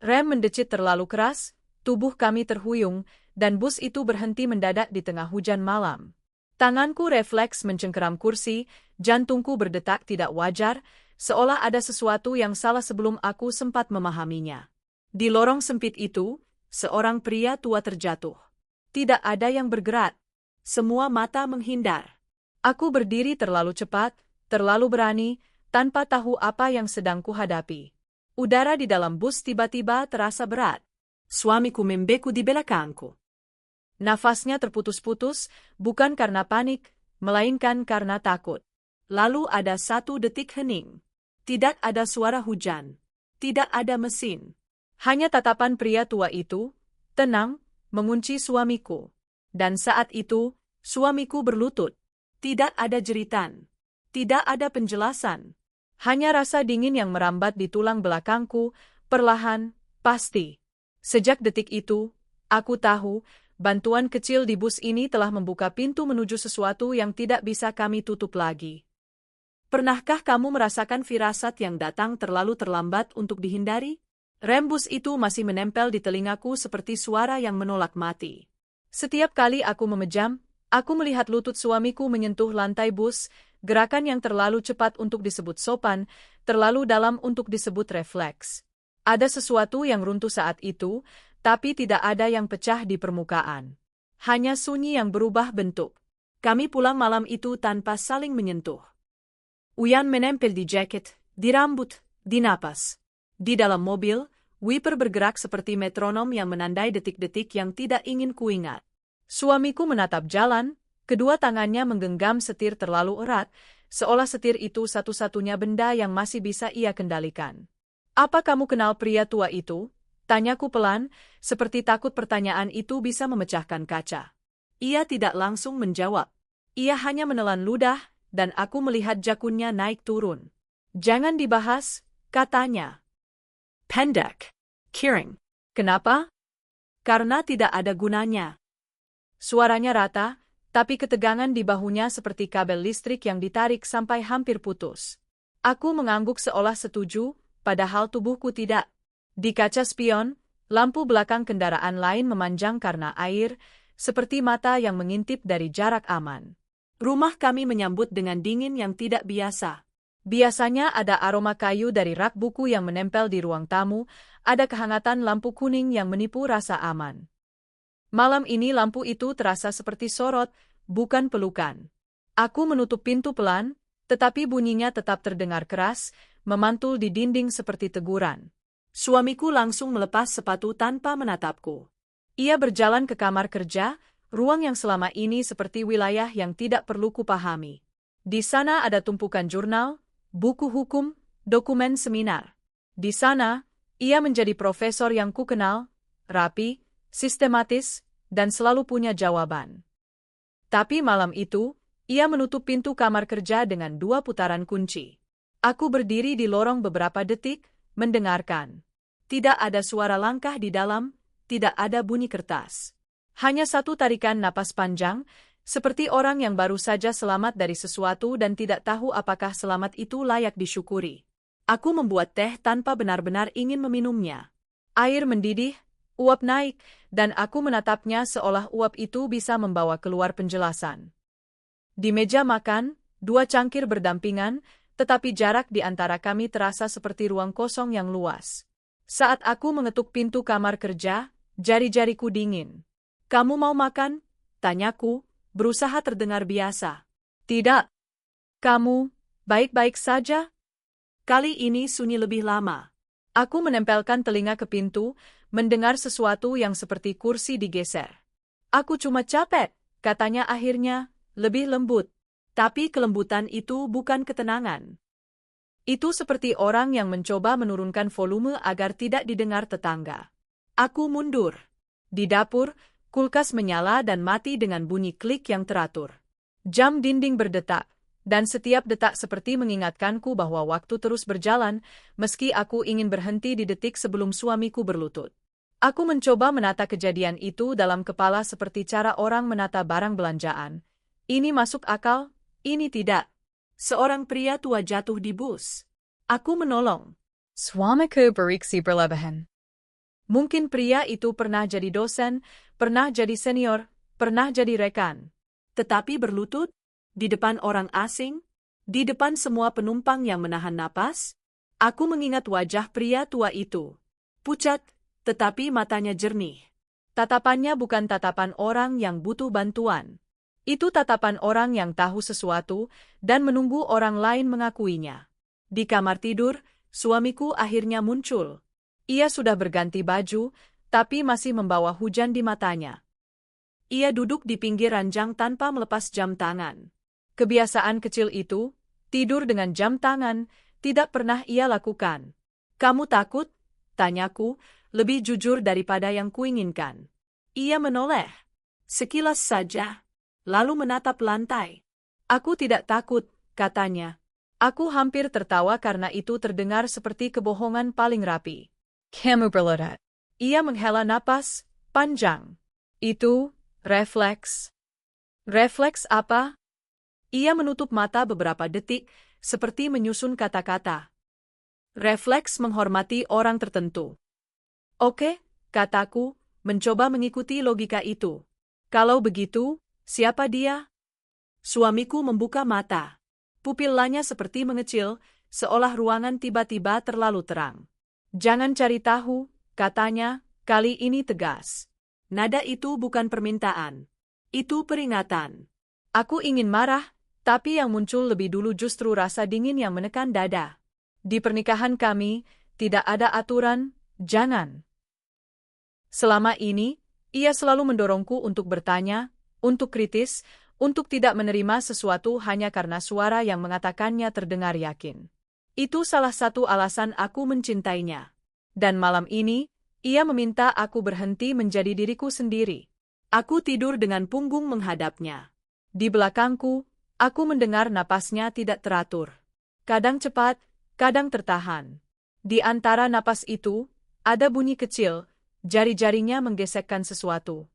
Rem mendecit terlalu keras, tubuh kami terhuyung, dan bus itu berhenti mendadak di tengah hujan malam. Tanganku refleks mencengkeram kursi, jantungku berdetak tidak wajar, seolah ada sesuatu yang salah sebelum aku sempat memahaminya. Di lorong sempit itu, seorang pria tua terjatuh. Tidak ada yang bergerak. Semua mata menghindar. Aku berdiri terlalu cepat, terlalu berani, tanpa tahu apa yang sedang kuhadapi. Udara di dalam bus tiba-tiba terasa berat. Suamiku membeku di belakangku. Nafasnya terputus-putus, bukan karena panik, melainkan karena takut. Lalu ada 1 detik hening. Tidak ada suara hujan. Tidak ada mesin. Hanya tatapan pria tua itu, tenang, mengunci suamiku. Dan saat itu, suamiku berlutut. Tidak ada jeritan. Tidak ada penjelasan. Hanya rasa dingin yang merambat di tulang belakangku, perlahan, pasti. Sejak detik itu, aku tahu, bantuan kecil di bus ini telah membuka pintu menuju sesuatu yang tidak bisa kami tutup lagi. Pernahkah kamu merasakan firasat yang datang terlalu terlambat untuk dihindari? Rem bus itu masih menempel di telingaku seperti suara yang menolak mati. Setiap kali aku memejam, aku melihat lutut suamiku menyentuh lantai bus, gerakan yang terlalu cepat untuk disebut sopan, terlalu dalam untuk disebut refleks. Ada sesuatu yang runtuh saat itu, tapi tidak ada yang pecah di permukaan. Hanya sunyi yang berubah bentuk. Kami pulang malam itu tanpa saling menyentuh. Uyan menempel di jaket, di rambut, di napas. Di dalam mobil, wiper bergerak seperti metronom yang menandai detik-detik yang tidak ingin kuingat. Suamiku menatap jalan, kedua tangannya menggenggam setir terlalu erat, seolah setir itu satu-satunya benda yang masih bisa ia kendalikan. Apa kamu kenal pria tua itu? Tanyaku pelan, seperti takut pertanyaan itu bisa memecahkan kaca. Ia tidak langsung menjawab. Ia hanya menelan ludah, dan aku melihat jakunnya naik turun. Jangan dibahas, katanya. Pendek. Kiring. Kenapa? Karena tidak ada gunanya. Suaranya rata, tapi ketegangan di bahunya seperti kabel listrik yang ditarik sampai hampir putus. Aku mengangguk seolah setuju, padahal tubuhku tidak. Di kaca spion, lampu belakang kendaraan lain memanjang karena air, seperti mata yang mengintip dari jarak aman. Rumah kami menyambut dengan dingin yang tidak biasa. Biasanya ada aroma kayu dari rak buku yang menempel di ruang tamu, ada kehangatan lampu kuning yang menipu rasa aman. Malam ini lampu itu terasa seperti sorot, bukan pelukan. Aku menutup pintu pelan, tetapi bunyinya tetap terdengar keras, memantul di dinding seperti teguran. Suamiku langsung melepas sepatu tanpa menatapku. Ia berjalan ke kamar kerja, ruang yang selama ini seperti wilayah yang tidak perlu kupahami. Di sana ada tumpukan jurnal, buku hukum, dokumen seminar. Di sana, ia menjadi profesor yang kukenal, rapi, sistematis, dan selalu punya jawaban. Tapi malam itu, ia menutup pintu kamar kerja dengan 2 putaran kunci. Aku berdiri di lorong beberapa detik, mendengarkan. Tidak ada suara langkah di dalam, tidak ada bunyi kertas. Hanya 1 tarikan napas panjang, seperti orang yang baru saja selamat dari sesuatu dan tidak tahu apakah selamat itu layak disyukuri. Aku membuat teh tanpa benar-benar ingin meminumnya. Air mendidih, uap naik, dan aku menatapnya seolah uap itu bisa membawa keluar penjelasan. Di meja makan, 2 cangkir berdampingan, tetapi jarak di antara kami terasa seperti ruang kosong yang luas. Saat aku mengetuk pintu kamar kerja, jari-jariku dingin. Kamu mau makan? Tanyaku, berusaha terdengar biasa. Tidak. Kamu, baik-baik saja? Kali ini sunyi lebih lama. Aku menempelkan telinga ke pintu, mendengar sesuatu yang seperti kursi digeser. Aku cuma capek, katanya akhirnya, lebih lembut. Tapi kelembutan itu bukan ketenangan. Itu seperti orang yang mencoba menurunkan volume agar tidak didengar tetangga. Aku mundur. Di dapur, kulkas menyala dan mati dengan bunyi klik yang teratur. Jam dinding berdetak, dan setiap detak seperti mengingatkanku bahwa waktu terus berjalan, meski aku ingin berhenti di detik sebelum suamiku berlutut. Aku mencoba menata kejadian itu dalam kepala seperti cara orang menata barang belanjaan. Ini masuk akal, ini tidak. Seorang pria tua jatuh di bus. Aku menolong. Suamiku bereaksi berlebihan. Mungkin pria itu pernah jadi dosen, pernah jadi senior, pernah jadi rekan. Tetapi berlutut? Di depan orang asing? Di depan semua penumpang yang menahan napas? Aku mengingat wajah pria tua itu. Pucat, tetapi matanya jernih. Tatapannya bukan tatapan orang yang butuh bantuan. Itu tatapan orang yang tahu sesuatu dan menunggu orang lain mengakuinya. Di kamar tidur, suamiku akhirnya muncul. Ia sudah berganti baju, tapi masih membawa hujan di matanya. Ia duduk di pinggir ranjang tanpa melepas jam tangan. Kebiasaan kecil itu, tidur dengan jam tangan, tidak pernah ia lakukan. "Kamu takut?" tanyaku, lebih jujur daripada yang kuinginkan. Ia menoleh. Sekilas saja. Lalu menatap lantai. "Aku tidak takut," katanya. Aku hampir tertawa karena itu terdengar seperti kebohongan paling rapi. "Kamu berlerat." Ia menghela napas panjang. "Itu refleks." "Refleks apa?" Ia menutup mata beberapa detik, seperti menyusun kata-kata. "Refleks menghormati orang tertentu." "Oke," kataku, mencoba mengikuti logika itu. "Kalau begitu, siapa dia?" Suamiku membuka mata. Pupilanya seperti mengecil, seolah ruangan tiba-tiba terlalu terang. "Jangan cari tahu," katanya, kali ini tegas. Nada itu bukan permintaan. Itu peringatan. Aku ingin marah, tapi yang muncul lebih dulu justru rasa dingin yang menekan dada. Di pernikahan kami, tidak ada aturan, jangan. Selama ini, ia selalu mendorongku untuk bertanya, untuk kritis, untuk tidak menerima sesuatu hanya karena suara yang mengatakannya terdengar yakin. Itu salah satu alasan aku mencintainya. Dan malam ini, ia meminta aku berhenti menjadi diriku sendiri. Aku tidur dengan punggung menghadapnya. Di belakangku, aku mendengar napasnya tidak teratur. Kadang cepat, kadang tertahan. Di antara napas itu, ada bunyi kecil, jari-jarinya menggesekkan sesuatu.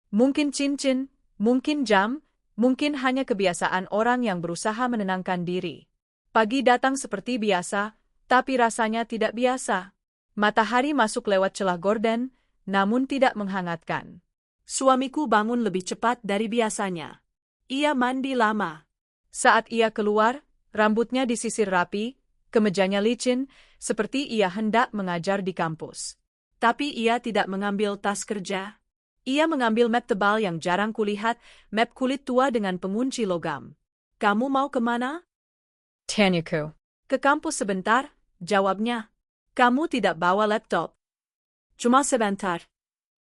Mungkin cincin, mungkin jam, mungkin hanya kebiasaan orang yang berusaha menenangkan diri. Pagi datang seperti biasa, tapi rasanya tidak biasa. Matahari masuk lewat celah gorden, namun tidak menghangatkan. Suamiku bangun lebih cepat dari biasanya. Ia mandi lama. Saat ia keluar, rambutnya disisir rapi, kemejanya licin, seperti ia hendak mengajar di kampus. Tapi ia tidak mengambil tas kerja. Ia mengambil map tebal yang jarang kulihat, map kulit tua dengan pengunci logam. "Kamu mau kemana?" tanyaku. "Ke kampus sebentar," jawabnya. "Kamu tidak bawa laptop?" "Cuma sebentar."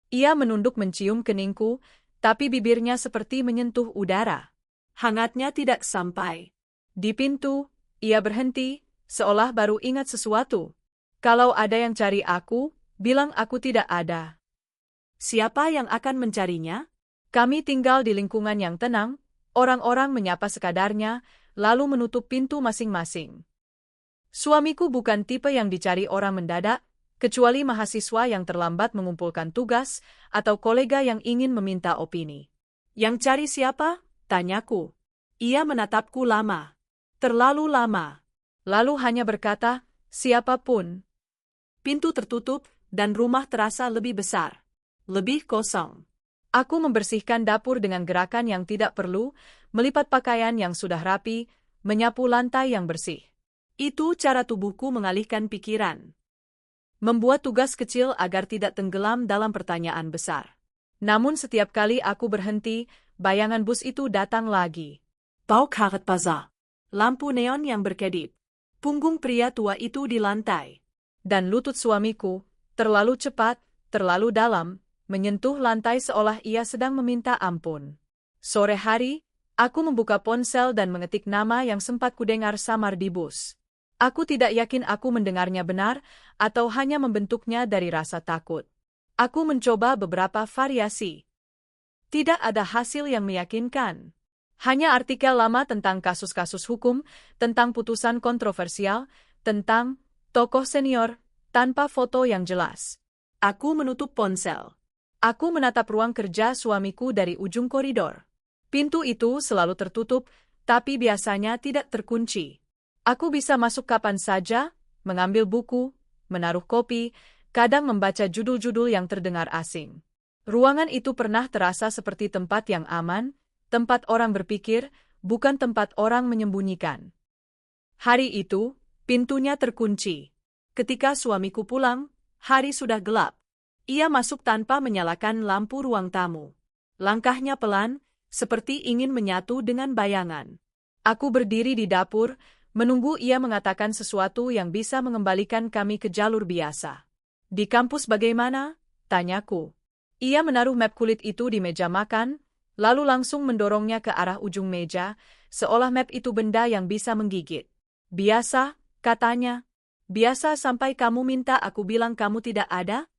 Ia menunduk mencium keningku, tapi bibirnya seperti menyentuh udara. Hangatnya tidak sampai. Di pintu, ia berhenti, seolah baru ingat sesuatu. "Kalau ada yang cari aku, bilang aku tidak ada." "Siapa yang akan mencarinya?" Kami tinggal di lingkungan yang tenang, orang-orang menyapa sekadarnya, lalu menutup pintu masing-masing. Suamiku bukan tipe yang dicari orang mendadak, kecuali mahasiswa yang terlambat mengumpulkan tugas atau kolega yang ingin meminta opini. "Yang cari siapa?" tanyaku. Ia menatapku lama. Terlalu lama. Lalu hanya berkata, "Siapapun." Pintu tertutup, dan rumah terasa lebih besar. Lebih kosong. Aku membersihkan dapur dengan gerakan yang tidak perlu, melipat pakaian yang sudah rapi, menyapu lantai yang bersih. Itu cara tubuhku mengalihkan pikiran. Membuat tugas kecil agar tidak tenggelam dalam pertanyaan besar. Namun setiap kali aku berhenti, bayangan bus itu datang lagi. Bau karet bazar. Lampu neon yang berkedip. Punggung pria tua itu di lantai. Dan lutut suamiku, terlalu cepat, terlalu dalam, menyentuh lantai seolah ia sedang meminta ampun. Sore hari, aku membuka ponsel dan mengetik nama yang sempat kudengar samar di bus. Aku tidak yakin aku mendengarnya benar, atau hanya membentuknya dari rasa takut. Aku mencoba beberapa variasi. Tidak ada hasil yang meyakinkan. Hanya artikel lama tentang kasus-kasus hukum, tentang putusan kontroversial, tentang tokoh senior, tanpa foto yang jelas. Aku menutup ponsel. Aku menatap ruang kerja suamiku dari ujung koridor. Pintu itu selalu tertutup, tapi biasanya tidak terkunci. Aku bisa masuk kapan saja, mengambil buku, menaruh kopi, kadang membaca judul-judul yang terdengar asing. Ruangan itu pernah terasa seperti tempat yang aman, tempat orang berpikir, bukan tempat orang menyembunyikan. Hari itu, pintunya terkunci. Ketika suamiku pulang, hari sudah gelap. Ia masuk tanpa menyalakan lampu ruang tamu. Langkahnya pelan, seperti ingin menyatu dengan bayangan. Aku berdiri di dapur, menunggu ia mengatakan sesuatu yang bisa mengembalikan kami ke jalur biasa. Di kampus bagaimana? Tanyaku. Ia menaruh map kulit itu di meja makan, lalu langsung mendorongnya ke arah ujung meja, seolah map itu benda yang bisa menggigit. Biasa, katanya. Biasa sampai kamu minta aku bilang kamu tidak ada?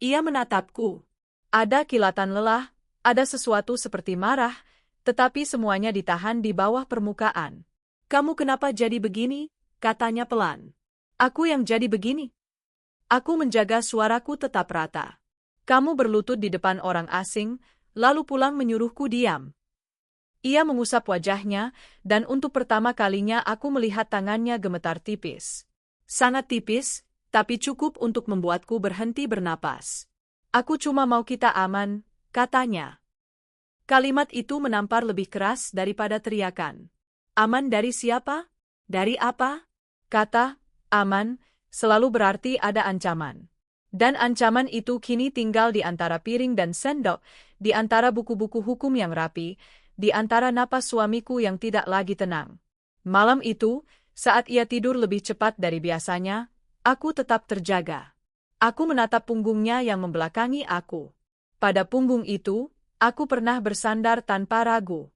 Ia menatapku. Ada kilatan lelah, ada sesuatu seperti marah, tetapi semuanya ditahan di bawah permukaan. Kamu kenapa jadi begini? Katanya pelan. Aku yang jadi begini. Aku menjaga suaraku tetap rata. Kamu berlutut di depan orang asing, lalu pulang menyuruhku diam. Ia mengusap wajahnya, dan untuk pertama kalinya aku melihat tangannya gemetar tipis. Sangat tipis, tapi cukup untuk membuatku berhenti bernapas. Aku cuma mau kita aman, katanya. Kalimat itu menampar lebih keras daripada teriakan. Aman dari siapa? Dari apa? Kata, aman, selalu berarti ada ancaman. Dan ancaman itu kini tinggal di antara piring dan sendok, di antara buku-buku hukum yang rapi, di antara napas suamiku yang tidak lagi tenang. Malam itu, saat ia tidur lebih cepat dari biasanya, aku tetap terjaga. Aku menatap punggungnya yang membelakangi aku. Pada punggung itu, aku pernah bersandar tanpa ragu.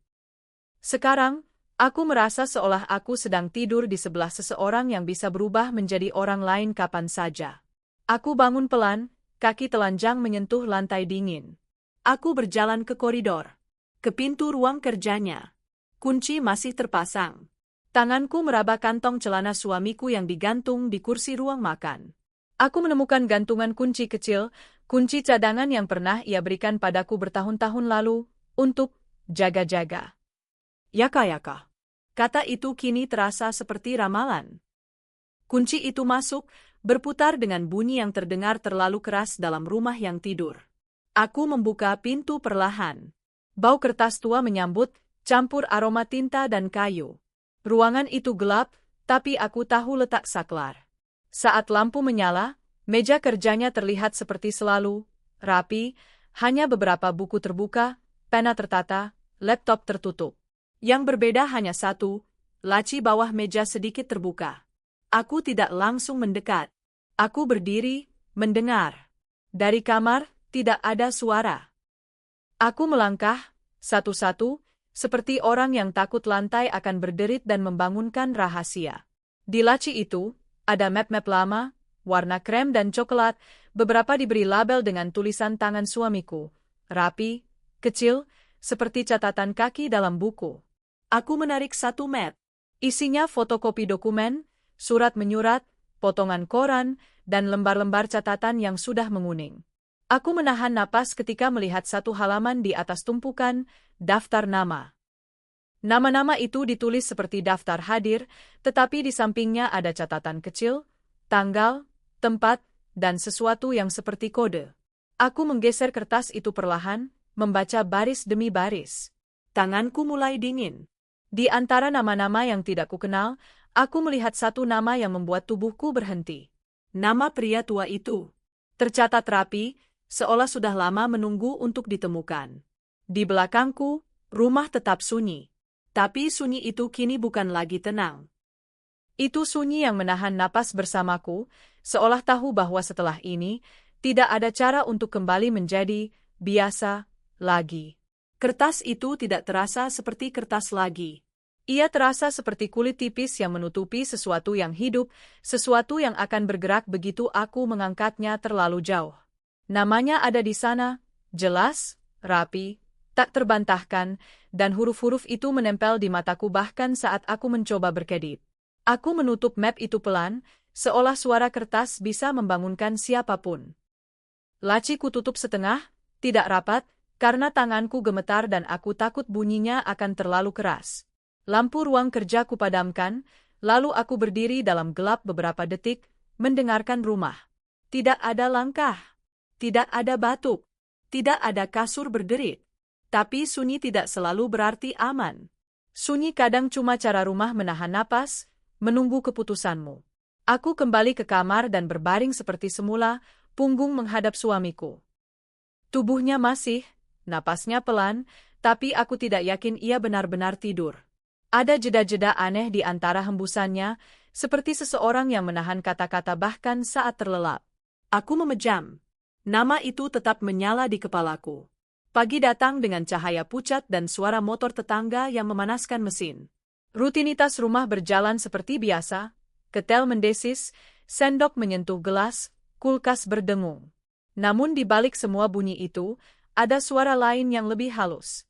Sekarang, aku merasa seolah aku sedang tidur di sebelah seseorang yang bisa berubah menjadi orang lain kapan saja. Aku bangun pelan, kaki telanjang menyentuh lantai dingin. Aku berjalan ke koridor, ke pintu ruang kerjanya. Kunci masih terpasang. Tanganku meraba kantong celana suamiku yang digantung di kursi ruang makan. Aku menemukan gantungan kunci kecil, kunci cadangan yang pernah ia berikan padaku bertahun-tahun lalu, untuk jaga-jaga. Yaka-yaka. Kata itu kini terasa seperti ramalan. Kunci itu masuk, berputar dengan bunyi yang terdengar terlalu keras dalam rumah yang tidur. Aku membuka pintu perlahan. Bau kertas tua menyambut, campur aroma tinta dan kayu. Ruangan itu gelap, tapi aku tahu letak saklar. Saat lampu menyala, meja kerjanya terlihat seperti selalu, rapi, hanya beberapa buku terbuka, pena tertata, laptop tertutup. Yang berbeda hanya satu, laci bawah meja sedikit terbuka. Aku tidak langsung mendekat. Aku berdiri, mendengar. Dari kamar, tidak ada suara. Aku melangkah, satu-satu, seperti orang yang takut lantai akan berderit dan membangunkan rahasia. Di laci itu, ada map-map lama, warna krem dan coklat, beberapa diberi label dengan tulisan tangan suamiku. Rapi, kecil, seperti catatan kaki dalam buku. Aku menarik satu map. Isinya fotokopi dokumen, surat menyurat, potongan koran, dan lembar-lembar catatan yang sudah menguning. Aku menahan napas ketika melihat satu halaman di atas tumpukan, daftar nama. Nama-nama itu ditulis seperti daftar hadir, tetapi di sampingnya ada catatan kecil, tanggal, tempat, dan sesuatu yang seperti kode. Aku menggeser kertas itu perlahan, membaca baris demi baris. Tanganku mulai dingin. Di antara nama-nama yang tidak kukenal, aku melihat satu nama yang membuat tubuhku berhenti. Nama pria tua itu. Tercatat rapi, seolah sudah lama menunggu untuk ditemukan. Di belakangku, rumah tetap sunyi. Tapi sunyi itu kini bukan lagi tenang. Itu sunyi yang menahan napas bersamaku, seolah tahu bahwa setelah ini, tidak ada cara untuk kembali menjadi biasa lagi. Kertas itu tidak terasa seperti kertas lagi. Ia terasa seperti kulit tipis yang menutupi sesuatu yang hidup, sesuatu yang akan bergerak begitu aku mengangkatnya terlalu jauh. Namanya ada di sana, jelas, rapi, tak terbantahkan, dan huruf-huruf itu menempel di mataku bahkan saat aku mencoba berkedip. Aku menutup map itu pelan, seolah suara kertas bisa membangunkan siapapun. Laci kututup setengah, tidak rapat, karena tanganku gemetar dan aku takut bunyinya akan terlalu keras. Lampu ruang kerja kupadamkan, lalu aku berdiri dalam gelap beberapa detik, mendengarkan rumah. Tidak ada langkah. Tidak ada batuk. Tidak ada kasur berderit. Tapi sunyi tidak selalu berarti aman. Sunyi kadang cuma cara rumah menahan napas, menunggu keputusanmu. Aku kembali ke kamar dan berbaring seperti semula, punggung menghadap suamiku. Tubuhnya masih, napasnya pelan, tapi aku tidak yakin ia benar-benar tidur. Ada jeda-jeda aneh di antara hembusannya, seperti seseorang yang menahan kata-kata bahkan saat terlelap. Aku memejam. Nama itu tetap menyala di kepalaku. Pagi datang dengan cahaya pucat dan suara motor tetangga yang memanaskan mesin. Rutinitas rumah berjalan seperti biasa, ketel mendesis, sendok menyentuh gelas, kulkas berdengung. Namun di balik semua bunyi itu, ada suara lain yang lebih halus.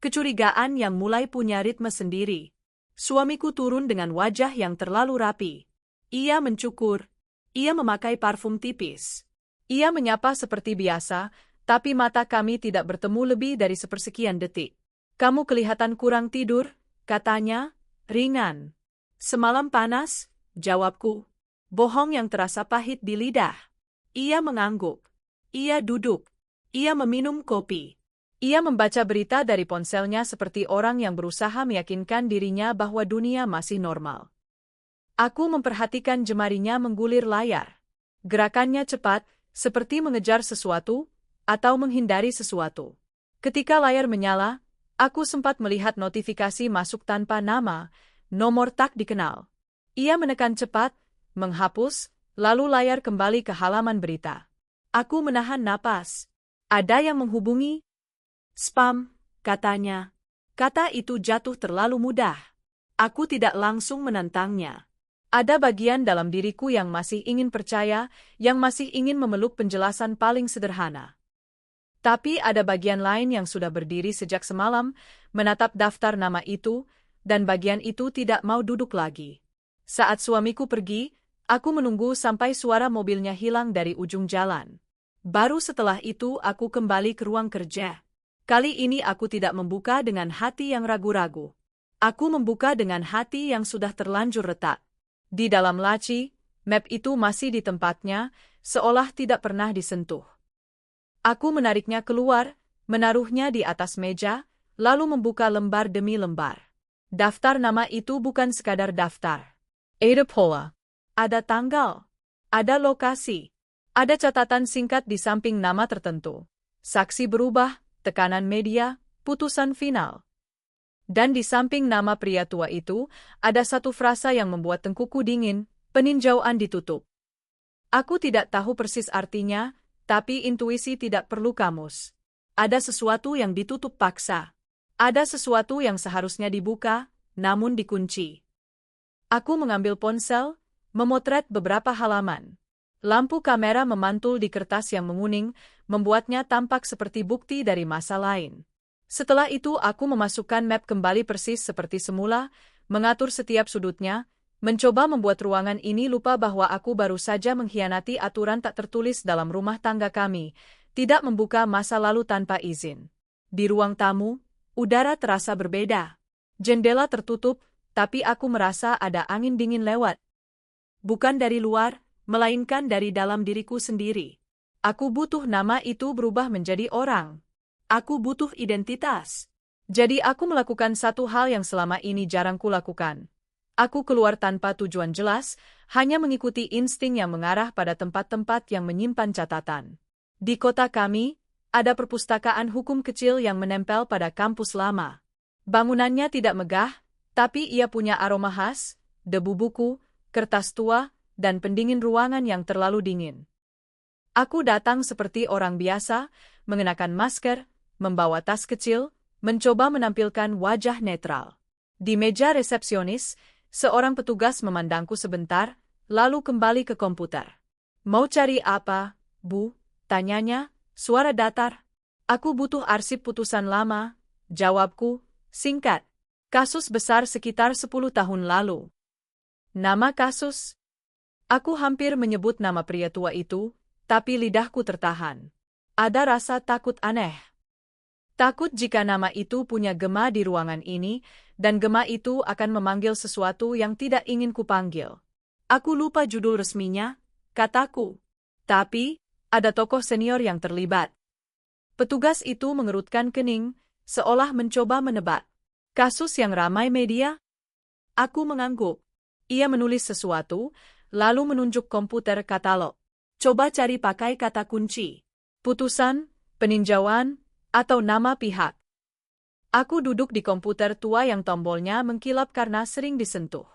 Kecurigaan yang mulai punya ritme sendiri. Suamiku turun dengan wajah yang terlalu rapi. Ia mencukur. Ia memakai parfum tipis. Ia menyapa seperti biasa, tapi mata kami tidak bertemu lebih dari sepersekian detik. Kamu kelihatan kurang tidur, katanya, ringan. Semalam panas, jawabku. Bohong yang terasa pahit di lidah. Ia mengangguk. Ia duduk. Ia meminum kopi. Ia membaca berita dari ponselnya seperti orang yang berusaha meyakinkan dirinya bahwa dunia masih normal. Aku memperhatikan jemarinya menggulir layar. Gerakannya cepat, seperti mengejar sesuatu, atau menghindari sesuatu. Ketika layar menyala, aku sempat melihat notifikasi masuk tanpa nama, nomor tak dikenal. Ia menekan cepat, menghapus, lalu layar kembali ke halaman berita. Aku menahan napas. Ada yang menghubungi? Spam, katanya. Kata itu jatuh terlalu mudah. Aku tidak langsung menentangnya. Ada bagian dalam diriku yang masih ingin percaya, yang masih ingin memeluk penjelasan paling sederhana. Tapi ada bagian lain yang sudah berdiri sejak semalam, menatap daftar nama itu, dan bagian itu tidak mau duduk lagi. Saat suamiku pergi, aku menunggu sampai suara mobilnya hilang dari ujung jalan. Baru setelah itu aku kembali ke ruang kerja. Kali ini aku tidak membuka dengan hati yang ragu-ragu. Aku membuka dengan hati yang sudah terlanjur retak. Di dalam laci, map itu masih di tempatnya, seolah tidak pernah disentuh. Aku menariknya keluar, menaruhnya di atas meja, lalu membuka lembar demi lembar. Daftar nama itu bukan sekadar daftar. Ada pola. Ada tanggal. Ada lokasi. Ada catatan singkat di samping nama tertentu. Saksi berubah, tekanan media, putusan final. Dan di samping nama pria tua itu, ada satu frasa yang membuat tengkuku dingin, peninjauan ditutup. Aku tidak tahu persis artinya, tapi intuisi tidak perlu kamus. Ada sesuatu yang ditutup paksa. Ada sesuatu yang seharusnya dibuka, namun dikunci. Aku mengambil ponsel, memotret beberapa halaman. Lampu kamera memantul di kertas yang menguning, membuatnya tampak seperti bukti dari masa lain. Setelah itu aku memasukkan map kembali persis seperti semula, mengatur setiap sudutnya, mencoba membuat ruangan ini lupa bahwa aku baru saja mengkhianati aturan tak tertulis dalam rumah tangga kami, tidak membuka masa lalu tanpa izin. Di ruang tamu, udara terasa berbeda. Jendela tertutup, tapi aku merasa ada angin dingin lewat. Bukan dari luar, melainkan dari dalam diriku sendiri. Aku butuh nama itu berubah menjadi orang. Aku butuh identitas. Jadi aku melakukan satu hal yang selama ini jarang kulakukan. Aku keluar tanpa tujuan jelas, hanya mengikuti insting yang mengarah pada tempat-tempat yang menyimpan catatan. Di kota kami, ada perpustakaan hukum kecil yang menempel pada kampus lama. Bangunannya tidak megah, tapi ia punya aroma khas, debu buku, kertas tua, dan pendingin ruangan yang terlalu dingin. Aku datang seperti orang biasa, mengenakan masker, membawa tas kecil, mencoba menampilkan wajah netral. Di meja resepsionis, seorang petugas memandangku sebentar, lalu kembali ke komputer. Mau cari apa, Bu? Tanyanya, suara datar. Aku butuh arsip putusan lama, jawabku, singkat. Kasus besar sekitar 10 tahun lalu. Nama kasus? Aku hampir menyebut nama pria tua itu, tapi lidahku tertahan. Ada rasa takut aneh. Takut jika nama itu punya gema di ruangan ini, dan gema itu akan memanggil sesuatu yang tidak ingin kupanggil. Aku lupa judul resminya, kataku. Tapi, ada tokoh senior yang terlibat. Petugas itu mengerutkan kening, seolah mencoba menebak. Kasus yang ramai media? Aku mengangguk. Ia menulis sesuatu, lalu menunjuk komputer katalog. Coba cari pakai kata kunci. Putusan, peninjauan, atau nama pihak. Aku duduk di komputer tua yang tombolnya mengkilap karena sering disentuh.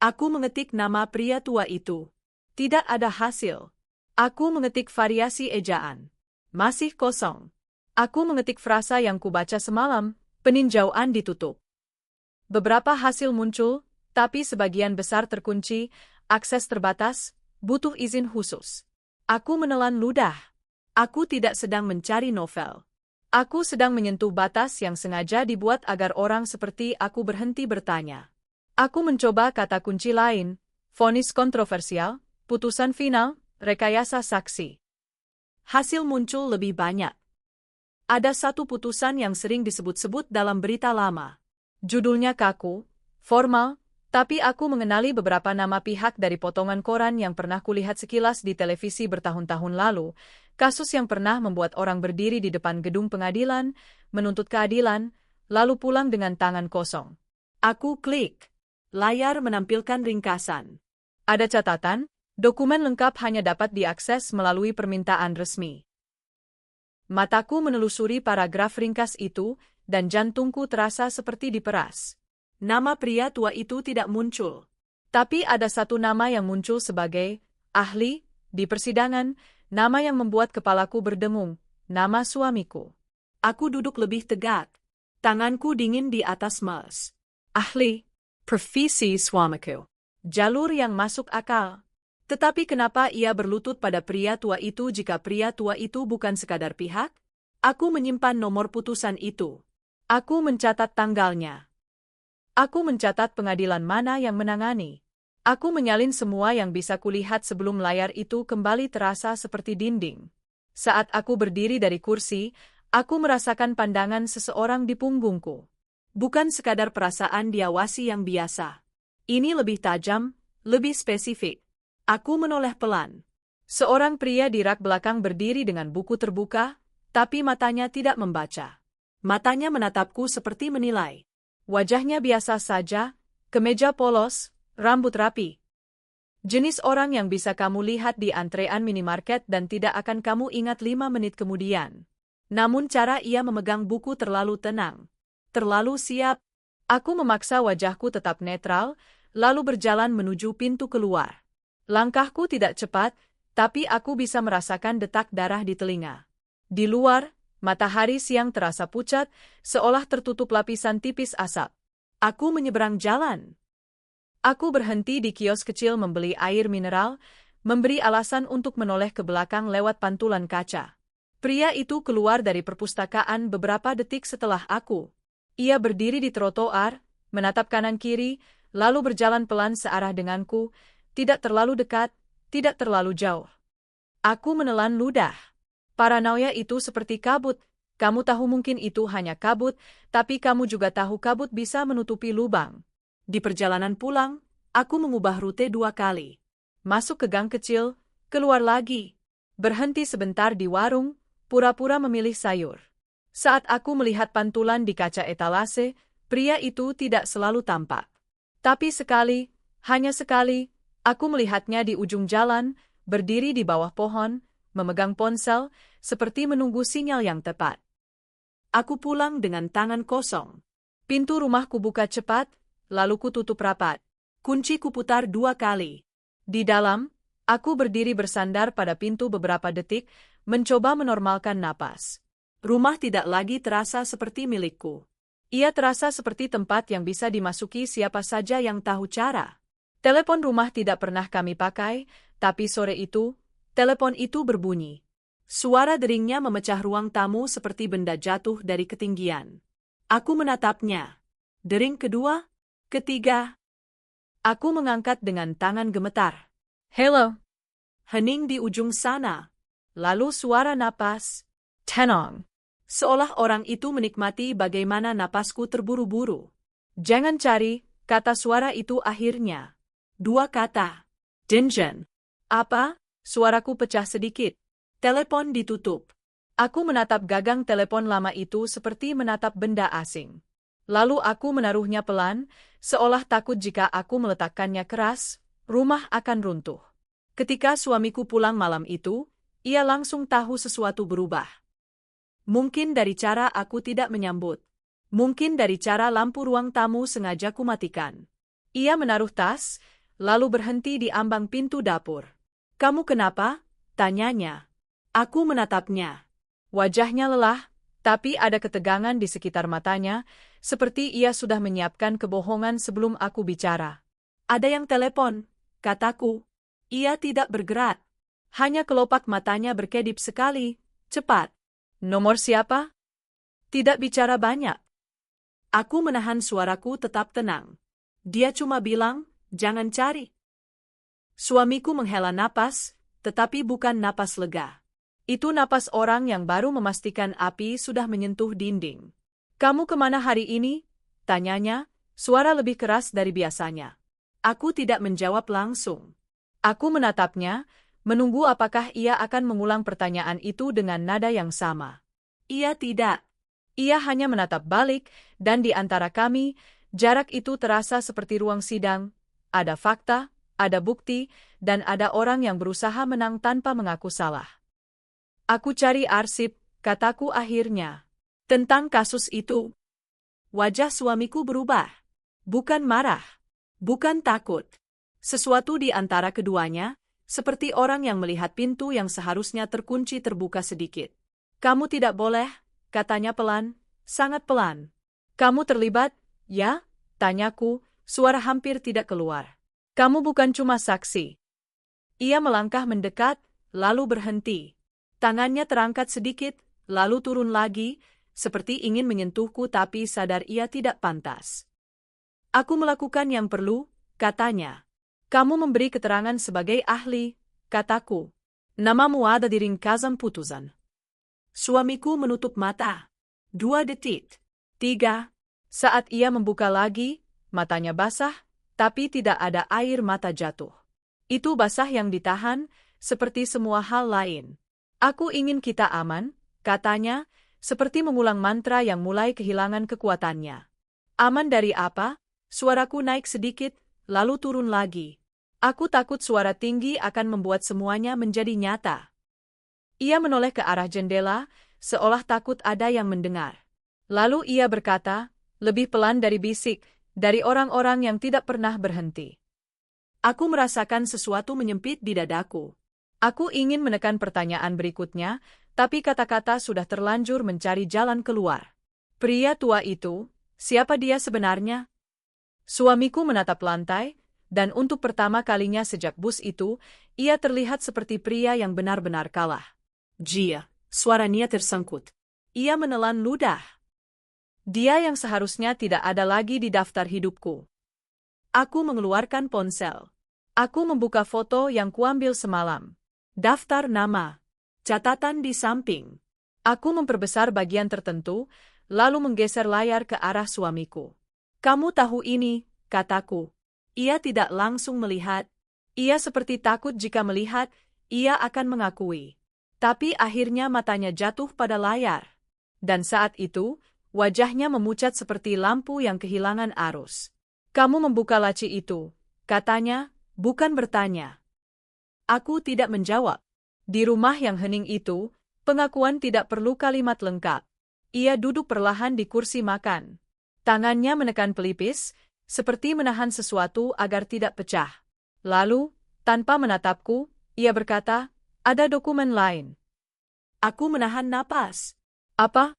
Aku mengetik nama pria tua itu. Tidak ada hasil. Aku mengetik variasi ejaan. Masih kosong. Aku mengetik frasa yang kubaca semalam, peninjauan ditutup. Beberapa hasil muncul, tapi sebagian besar terkunci, akses terbatas, butuh izin khusus. Aku menelan ludah. Aku tidak sedang mencari novel. Aku sedang menyentuh batas yang sengaja dibuat agar orang seperti aku berhenti bertanya. Aku mencoba kata kunci lain, vonis kontroversial, putusan final, rekayasa saksi. Hasil muncul lebih banyak. Ada satu putusan yang sering disebut-sebut dalam berita lama. Judulnya kaku, formal, tapi aku mengenali beberapa nama pihak dari potongan koran yang pernah kulihat sekilas di televisi bertahun-tahun lalu, kasus yang pernah membuat orang berdiri di depan gedung pengadilan, menuntut keadilan, lalu pulang dengan tangan kosong. Aku klik. Layar menampilkan ringkasan. Ada catatan, dokumen lengkap hanya dapat diakses melalui permintaan resmi. Mataku menelusuri paragraf ringkas itu, dan jantungku terasa seperti diperas. Nama pria tua itu tidak muncul. Tapi ada satu nama yang muncul sebagai ahli di persidangan, nama yang membuat kepalaku berdengung, nama suamiku. Aku duduk lebih tegak. Tanganku dingin di atas mouse. Ahli, profesi suamiku. Jalur yang masuk akal. Tetapi kenapa ia berlutut pada pria tua itu jika pria tua itu bukan sekadar pihak? Aku menyimpan nomor putusan itu. Aku mencatat tanggalnya. Aku mencatat pengadilan mana yang menangani. Aku menyalin semua yang bisa kulihat sebelum layar itu kembali terasa seperti dinding. Saat aku berdiri dari kursi, aku merasakan pandangan seseorang di punggungku. Bukan sekadar perasaan diawasi yang biasa. Ini lebih tajam, lebih spesifik. Aku menoleh pelan. Seorang pria di rak belakang berdiri dengan buku terbuka, tapi matanya tidak membaca. Matanya menatapku seperti menilai. Wajahnya biasa saja, kemeja polos, rambut rapi. Jenis orang yang bisa kamu lihat di antrean minimarket dan tidak akan kamu ingat 5 menit kemudian. Namun cara ia memegang buku terlalu tenang. Terlalu siap. Aku memaksa wajahku tetap netral, lalu berjalan menuju pintu keluar. Langkahku tidak cepat, tapi aku bisa merasakan detak darah di telinga. Di luar, matahari siang terasa pucat, seolah tertutup lapisan tipis asap. Aku menyeberang jalan. Aku berhenti di kios kecil membeli air mineral, memberi alasan untuk menoleh ke belakang lewat pantulan kaca. Pria itu keluar dari perpustakaan beberapa detik setelah aku. Ia berdiri di trotoar, menatap kanan-kiri, lalu berjalan pelan searah denganku, tidak terlalu dekat, tidak terlalu jauh. Aku menelan ludah. Paranoia itu seperti kabut. Kamu tahu mungkin itu hanya kabut, tapi kamu juga tahu kabut bisa menutupi lubang. Di perjalanan pulang, aku mengubah rute 2 kali. Masuk ke gang kecil, keluar lagi. Berhenti sebentar di warung, pura-pura memilih sayur. Saat aku melihat pantulan di kaca etalase, pria itu tidak selalu tampak. Tapi sekali, hanya sekali, aku melihatnya di ujung jalan, berdiri di bawah pohon, memegang ponsel, seperti menunggu sinyal yang tepat. Aku pulang dengan tangan kosong. Pintu rumahku buka cepat, lalu kututup rapat. Kunci kuputar 2 kali. Di dalam, aku berdiri bersandar pada pintu beberapa detik, mencoba menormalkan napas. Rumah tidak lagi terasa seperti milikku. Ia terasa seperti tempat yang bisa dimasuki siapa saja yang tahu cara. Telepon rumah tidak pernah kami pakai, tapi sore itu, telepon itu berbunyi. Suara deringnya memecah ruang tamu seperti benda jatuh dari ketinggian. Aku menatapnya. Dering kedua, ketiga. Aku mengangkat dengan tangan gemetar. Hello. Hening di ujung sana. Lalu suara napas. Tenang. Seolah orang itu menikmati bagaimana napasku terburu-buru. Jangan cari, kata suara itu akhirnya. 2 kata. Dingen. Apa? Suaraku pecah sedikit. Telepon ditutup. Aku menatap gagang telepon lama itu seperti menatap benda asing. Lalu aku menaruhnya pelan, seolah takut jika aku meletakkannya keras, rumah akan runtuh. Ketika suamiku pulang malam itu, ia langsung tahu sesuatu berubah. Mungkin dari cara aku tidak menyambut. Mungkin dari cara lampu ruang tamu sengaja kumatikan. Ia menaruh tas, lalu berhenti di ambang pintu dapur. "Kamu kenapa?" tanyanya. Aku menatapnya. Wajahnya lelah, tapi ada ketegangan di sekitar matanya, seperti ia sudah menyiapkan kebohongan sebelum aku bicara. "Ada yang telepon," kataku. Ia tidak bergerak. Hanya kelopak matanya berkedip sekali, cepat. "Nomor siapa?" Tidak bicara banyak. Aku menahan suaraku tetap tenang. Dia cuma bilang, "Jangan cari." Suamiku menghela napas, tetapi bukan napas lega. Itu napas orang yang baru memastikan api sudah menyentuh dinding. "Kamu kemana hari ini?" tanyanya, suara lebih keras dari biasanya. Aku tidak menjawab langsung. Aku menatapnya, menunggu apakah ia akan mengulang pertanyaan itu dengan nada yang sama. Ia tidak. Ia hanya menatap balik, dan di antara kami, jarak itu terasa seperti ruang sidang. Ada fakta, ada bukti, dan ada orang yang berusaha menang tanpa mengaku salah. "Aku cari arsip," kataku akhirnya. "Tentang kasus itu." Wajah suamiku berubah. Bukan marah. Bukan takut. Sesuatu di antara keduanya, seperti orang yang melihat pintu yang seharusnya terkunci terbuka sedikit. "Kamu tidak boleh," katanya pelan, sangat pelan. "Kamu terlibat, ya?" tanyaku, suara hampir tidak keluar. "Kamu bukan cuma saksi." Ia melangkah mendekat, lalu berhenti. Tangannya terangkat sedikit, lalu turun lagi, seperti ingin menyentuhku tapi sadar ia tidak pantas. "Aku melakukan yang perlu," katanya. "Kamu memberi keterangan sebagai ahli," kataku. "Namamu ada di ringkasan putusan." Suamiku menutup mata. 2 detik. 3. Saat ia membuka lagi, matanya basah, tapi tidak ada air mata jatuh. Itu basah yang ditahan, seperti semua hal lain. "Aku ingin kita aman," katanya, seperti mengulang mantra yang mulai kehilangan kekuatannya. "Aman dari apa?" Suaraku naik sedikit, lalu turun lagi. Aku takut suara tinggi akan membuat semuanya menjadi nyata. Ia menoleh ke arah jendela, seolah takut ada yang mendengar. Lalu ia berkata, lebih pelan dari bisik, dari orang-orang yang tidak pernah berhenti. Aku merasakan sesuatu menyempit di dadaku. Aku ingin menekan pertanyaan berikutnya, tapi kata-kata sudah terlanjur mencari jalan keluar. Pria tua itu, siapa dia sebenarnya? Suamiku menatap lantai, dan untuk pertama kalinya sejak bus itu, ia terlihat seperti pria yang benar-benar kalah. "Jia," suaranya tersangkut. Ia menelan ludah. Dia yang seharusnya tidak ada lagi di daftar hidupku. Aku mengeluarkan ponsel. Aku membuka foto yang kuambil semalam. Daftar nama. Catatan di samping. Aku memperbesar bagian tertentu, lalu menggeser layar ke arah suamiku. "Kamu tahu ini," kataku. Ia tidak langsung melihat. Ia seperti takut jika melihat, ia akan mengakui. Tapi akhirnya matanya jatuh pada layar. Dan saat itu, wajahnya memucat seperti lampu yang kehilangan arus. "Kamu membuka laci itu," katanya, bukan bertanya. Aku tidak menjawab. Di rumah yang hening itu, pengakuan tidak perlu kalimat lengkap. Ia duduk perlahan di kursi makan. Tangannya menekan pelipis, seperti menahan sesuatu agar tidak pecah. Lalu, tanpa menatapku, ia berkata, "Ada dokumen lain." Aku menahan napas. "Apa?"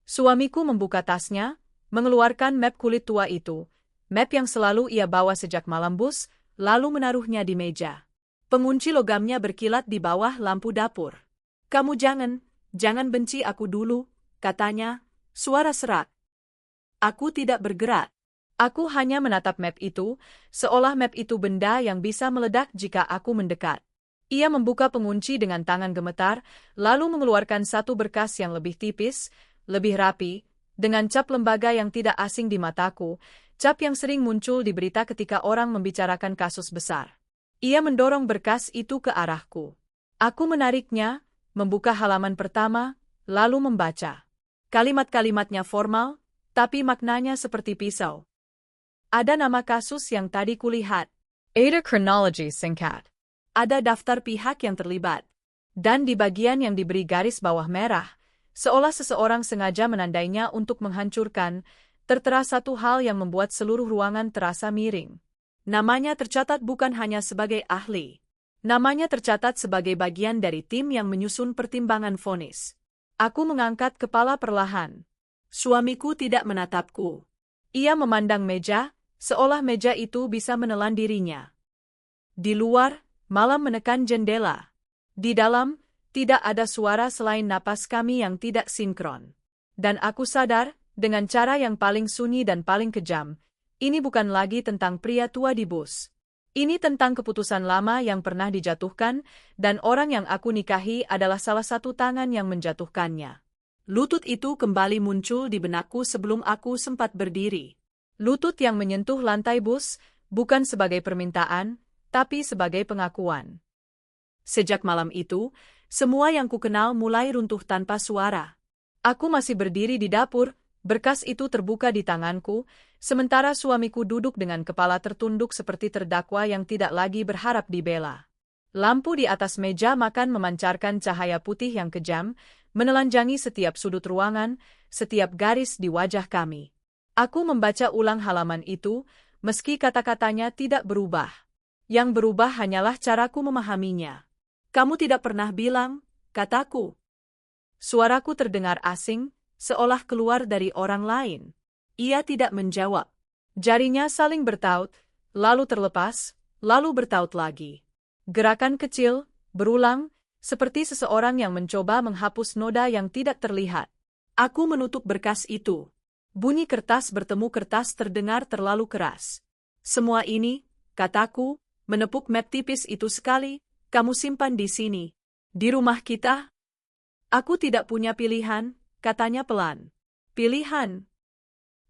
Suamiku membuka tasnya, mengeluarkan map kulit tua itu, map yang selalu ia bawa sejak malam bus, lalu menaruhnya di meja. Pengunci logamnya berkilat di bawah lampu dapur. "Kamu jangan benci aku dulu," katanya, suara serak. Aku tidak bergerak. Aku hanya menatap map itu, seolah map itu benda yang bisa meledak jika aku mendekat. Ia membuka pengunci dengan tangan gemetar, lalu mengeluarkan satu berkas yang lebih tipis, lebih rapi, dengan cap lembaga yang tidak asing di mataku, cap yang sering muncul di berita ketika orang membicarakan kasus besar. Ia mendorong berkas itu ke arahku. Aku menariknya, membuka halaman pertama, lalu membaca. Kalimat-kalimatnya formal, tapi maknanya seperti pisau. Ada nama kasus yang tadi kulihat. Ada chronology singkat. Ada daftar pihak yang terlibat. Dan di bagian yang diberi garis bawah merah, seolah seseorang sengaja menandainya untuk menghancurkan, tertera satu hal yang membuat seluruh ruangan terasa miring. Namanya tercatat bukan hanya sebagai ahli. Namanya tercatat sebagai bagian dari tim yang menyusun pertimbangan vonis. Aku mengangkat kepala perlahan. Suamiku tidak menatapku. Ia memandang meja, seolah meja itu bisa menelan dirinya. Di luar, malam menekan jendela. Di dalam, tidak ada suara selain napas kami yang tidak sinkron. Dan aku sadar, dengan cara yang paling sunyi dan paling kejam, ini bukan lagi tentang pria tua di bus. Ini tentang keputusan lama yang pernah dijatuhkan, dan orang yang aku nikahi adalah salah satu tangan yang menjatuhkannya. Lutut itu kembali muncul di benakku sebelum aku sempat berdiri. Lutut yang menyentuh lantai bus, bukan sebagai permintaan, tapi sebagai pengakuan. Sejak malam itu, semua yang kukenal mulai runtuh tanpa suara. Aku masih berdiri di dapur, berkas itu terbuka di tanganku, sementara suamiku duduk dengan kepala tertunduk seperti terdakwa yang tidak lagi berharap dibela. Lampu di atas meja makan memancarkan cahaya putih yang kejam, menelanjangi setiap sudut ruangan, setiap garis di wajah kami. Aku membaca ulang halaman itu, meski kata-katanya tidak berubah. Yang berubah hanyalah caraku memahaminya. Kamu tidak pernah bilang, kataku. Suaraku terdengar asing, seolah keluar dari orang lain. Ia tidak menjawab. Jarinya saling bertaut, lalu terlepas, lalu bertaut lagi. Gerakan kecil, berulang, seperti seseorang yang mencoba menghapus noda yang tidak terlihat. Aku menutup berkas itu. Bunyi kertas bertemu kertas terdengar terlalu keras. Semua ini, kataku, menepuk map tipis itu sekali, kamu simpan di sini. Di rumah kita? Aku tidak punya pilihan, katanya pelan. Pilihan?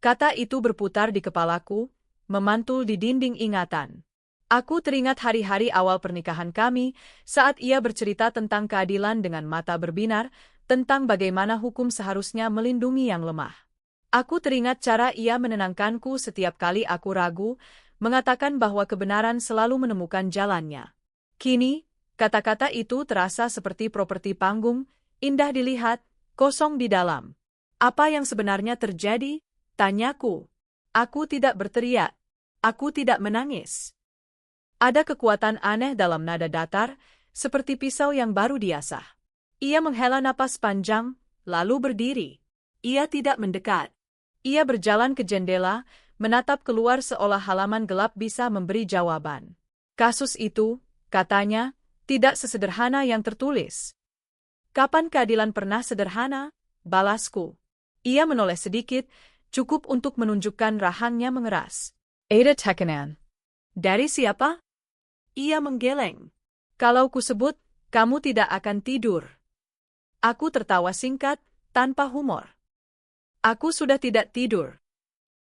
Kata itu berputar di kepalaku, memantul di dinding ingatan. Aku teringat hari-hari awal pernikahan kami, saat ia bercerita tentang keadilan dengan mata berbinar, tentang bagaimana hukum seharusnya melindungi yang lemah. Aku teringat cara ia menenangkanku setiap kali aku ragu, mengatakan bahwa kebenaran selalu menemukan jalannya. Kini, kata-kata itu terasa seperti properti panggung, indah dilihat, kosong di dalam. Apa yang sebenarnya terjadi? Tanyaku. Aku tidak berteriak. Aku tidak menangis. Ada kekuatan aneh dalam nada datar, seperti pisau yang baru diasah. Ia menghela napas panjang, lalu berdiri. Ia tidak mendekat. Ia berjalan ke jendela, menatap keluar seolah halaman gelap bisa memberi jawaban. Kasus itu, katanya, tidak sesederhana yang tertulis. Kapan keadilan pernah sederhana? Balasku. Ia menoleh sedikit, cukup untuk menunjukkan rahangnya mengeras. Ada tekanan. Dari siapa? Ia menggeleng. Kalau kusebut, kamu tidak akan tidur. Aku tertawa singkat, tanpa humor. Aku sudah tidak tidur.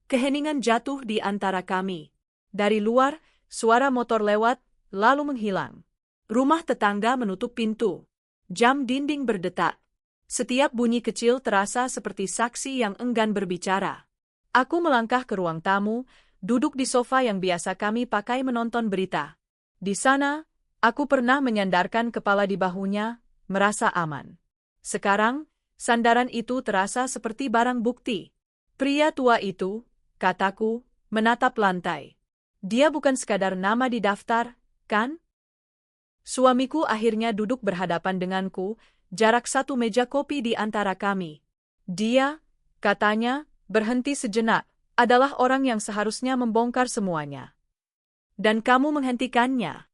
Keheningan jatuh di antara kami. Dari luar, suara motor lewat, lalu menghilang. Rumah tetangga menutup pintu. Jam dinding berdetak. Setiap bunyi kecil terasa seperti saksi yang enggan berbicara. Aku melangkah ke ruang tamu, duduk di sofa yang biasa kami pakai menonton berita. Di sana, aku pernah menyandarkan kepala di bahunya, merasa aman. Sekarang, sandaran itu terasa seperti barang bukti. Pria tua itu, kataku, menatap lantai. Dia bukan sekadar nama di daftar, kan? Suamiku akhirnya duduk berhadapan denganku, jarak satu meja kopi di antara kami. Dia, katanya, berhenti sejenak, adalah orang yang seharusnya membongkar semuanya. Dan kamu menghentikannya.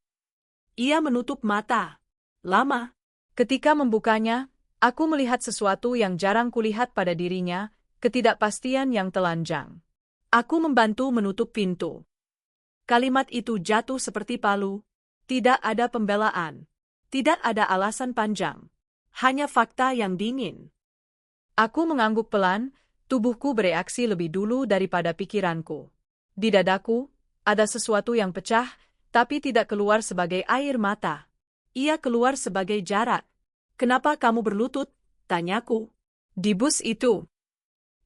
Ia menutup mata. Lama. Ketika membukanya, aku melihat sesuatu yang jarang kulihat pada dirinya, ketidakpastian yang telanjang. Aku membantu menutup pintu. Kalimat itu jatuh seperti palu. Tidak ada pembelaan. Tidak ada alasan panjang. Hanya fakta yang dingin. Aku mengangguk pelan, tubuhku bereaksi lebih dulu daripada pikiranku. Di dadaku, ada sesuatu yang pecah, tapi tidak keluar sebagai air mata. Ia keluar sebagai jarak. Kenapa kamu berlutut? Tanyaku. Di bus itu.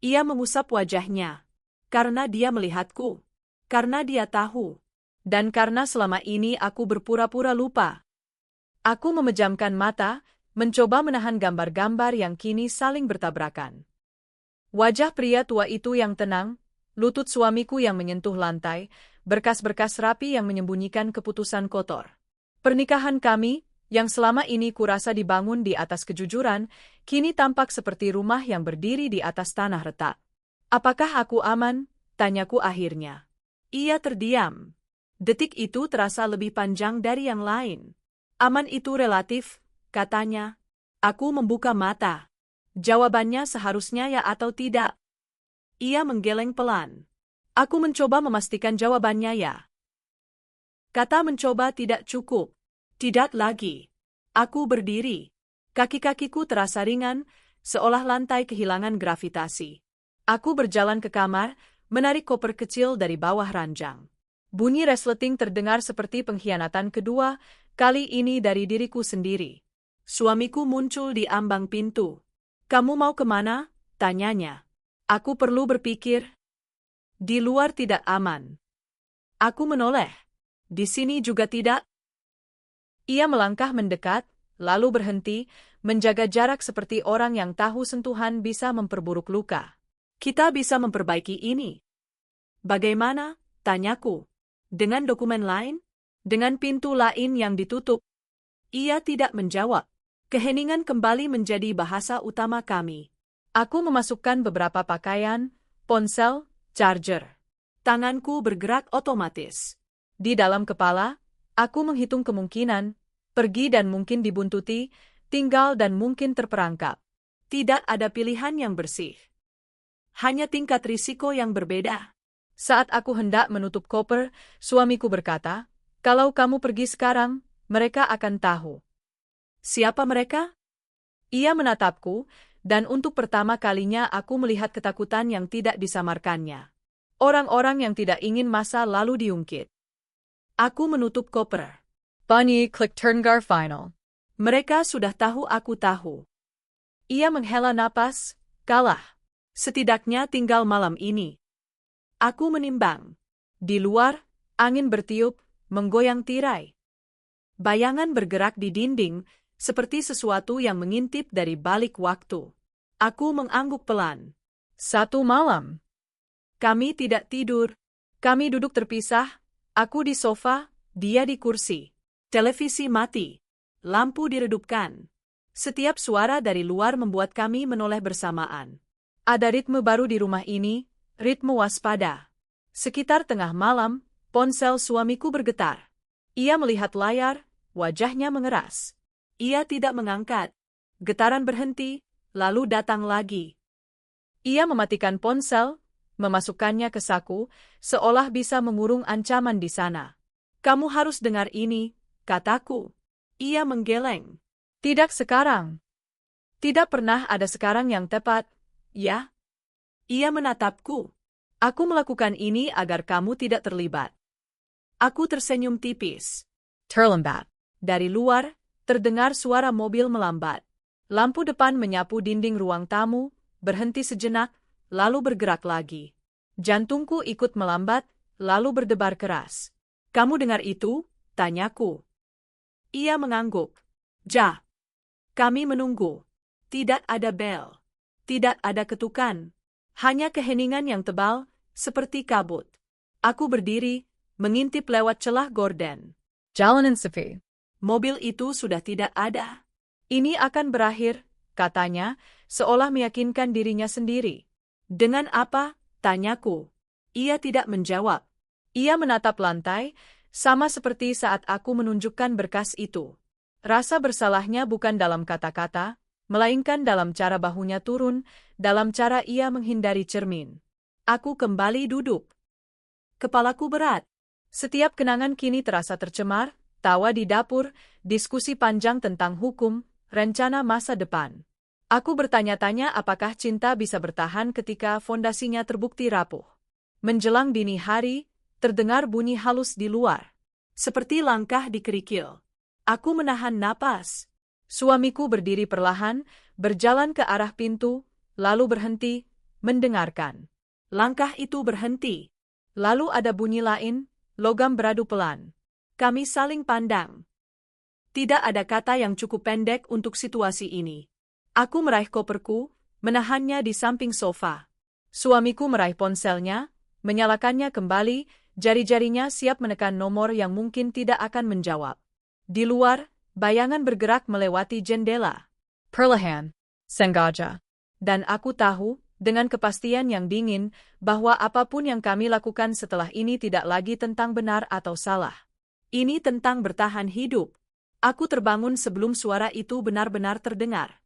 Ia mengusap wajahnya. Karena dia melihatku. Karena dia tahu. Dan karena selama ini aku berpura-pura lupa. Aku memejamkan mata, mencoba menahan gambar-gambar yang kini saling bertabrakan. Wajah pria tua itu yang tenang, lutut suamiku yang menyentuh lantai, berkas-berkas rapi yang menyembunyikan keputusan kotor. Pernikahan kami, yang selama ini kurasa dibangun di atas kejujuran, kini tampak seperti rumah yang berdiri di atas tanah retak. Apakah aku aman? Tanyaku akhirnya. Ia terdiam. Detik itu terasa lebih panjang dari yang lain. Aman itu relatif, katanya. Aku membuka mata. Jawabannya seharusnya ya atau tidak. Ia menggeleng pelan. Aku mencoba memastikan jawabannya ya. Kata mencoba tidak cukup. Tidak lagi. Aku berdiri. Kaki-kakiku terasa ringan, seolah lantai kehilangan gravitasi. Aku berjalan ke kamar, menarik koper kecil dari bawah ranjang. Bunyi resleting terdengar seperti pengkhianatan kedua, kali ini dari diriku sendiri. Suamiku muncul di ambang pintu. Kamu mau kemana? Tanyanya. Aku perlu berpikir. Di luar tidak aman. Aku menoleh. Di sini juga tidak. Ia melangkah mendekat, lalu berhenti, menjaga jarak seperti orang yang tahu sentuhan bisa memperburuk luka. Kita bisa memperbaiki ini. Bagaimana? Tanyaku. Dengan dokumen lain? Dengan pintu lain yang ditutup? Ia tidak menjawab. Keheningan kembali menjadi bahasa utama kami. Aku memasukkan beberapa pakaian, ponsel, charger. Tanganku bergerak otomatis. Di dalam kepala, aku menghitung kemungkinan, pergi dan mungkin dibuntuti, tinggal dan mungkin terperangkap. Tidak ada pilihan yang bersih. Hanya tingkat risiko yang berbeda. Saat aku hendak menutup koper, suamiku berkata, kalau kamu pergi sekarang, mereka akan tahu. Siapa mereka? Ia menatapku, dan untuk pertama kalinya aku melihat ketakutan yang tidak disamarkannya. Orang-orang yang tidak ingin masa lalu diungkit. Aku menutup koper. Bunyi klik Turngar Final. Mereka sudah tahu aku tahu. Ia menghela napas, kalah. Setidaknya tinggal malam ini. Aku menimbang. Di luar, angin bertiup, menggoyang tirai. Bayangan bergerak di dinding, seperti sesuatu yang mengintip dari balik waktu. Aku mengangguk pelan. 1 malam. Kami tidak tidur. Kami duduk terpisah, aku di sofa, dia di kursi. Televisi mati. Lampu diredupkan. Setiap suara dari luar membuat kami menoleh bersamaan. Ada ritme baru di rumah ini, ritme waspada. Sekitar tengah malam, ponsel suamiku bergetar. Ia melihat layar, wajahnya mengeras. Ia tidak mengangkat. Getaran berhenti, lalu datang lagi. Ia mematikan ponsel, memasukkannya ke saku, seolah bisa mengurung ancaman di sana. Kamu harus dengar ini, kataku. Ia menggeleng. Tidak sekarang. Tidak pernah ada sekarang yang tepat, ya? Ia menatapku. Aku melakukan ini agar kamu tidak terlibat. Aku tersenyum tipis. Terlambat. Dari luar, terdengar suara mobil melambat. Lampu depan menyapu dinding ruang tamu, berhenti sejenak, lalu bergerak lagi. Jantungku ikut melambat, lalu berdebar keras. Kamu dengar itu? Tanyaku. Ia mengangguk. Ja. Kami menunggu. Tidak ada bel. Tidak ada ketukan. Hanya keheningan yang tebal, seperti kabut. Aku berdiri, mengintip lewat celah gorden. Jalanan sepi. Mobil itu sudah tidak ada. Ini akan berakhir, katanya, seolah meyakinkan dirinya sendiri. Dengan apa? Tanyaku. Ia tidak menjawab. Ia menatap lantai, sama seperti saat aku menunjukkan berkas itu. Rasa bersalahnya bukan dalam kata-kata, melainkan dalam cara bahunya turun, dalam cara ia menghindari cermin. Aku kembali duduk. Kepalaku berat. Setiap kenangan kini terasa tercemar, tawa di dapur, diskusi panjang tentang hukum, rencana masa depan. Aku bertanya-tanya apakah cinta bisa bertahan ketika fondasinya terbukti rapuh. Menjelang dini hari, terdengar bunyi halus di luar. Seperti langkah di kerikil. Aku menahan napas. Suamiku berdiri perlahan, berjalan ke arah pintu, lalu berhenti, mendengarkan. Langkah itu berhenti. Lalu ada bunyi lain, logam beradu pelan. Kami saling pandang. Tidak ada kata yang cukup pendek untuk situasi ini. Aku meraih koperku, menahannya di samping sofa. Suamiku meraih ponselnya, menyalakannya kembali, jari-jarinya siap menekan nomor yang mungkin tidak akan menjawab. Di luar, bayangan bergerak melewati jendela. Perlahan, sengaja. Dan aku tahu, dengan kepastian yang dingin, bahwa apapun yang kami lakukan setelah ini tidak lagi tentang benar atau salah. Ini tentang bertahan hidup. Aku terbangun sebelum suara itu benar-benar terdengar.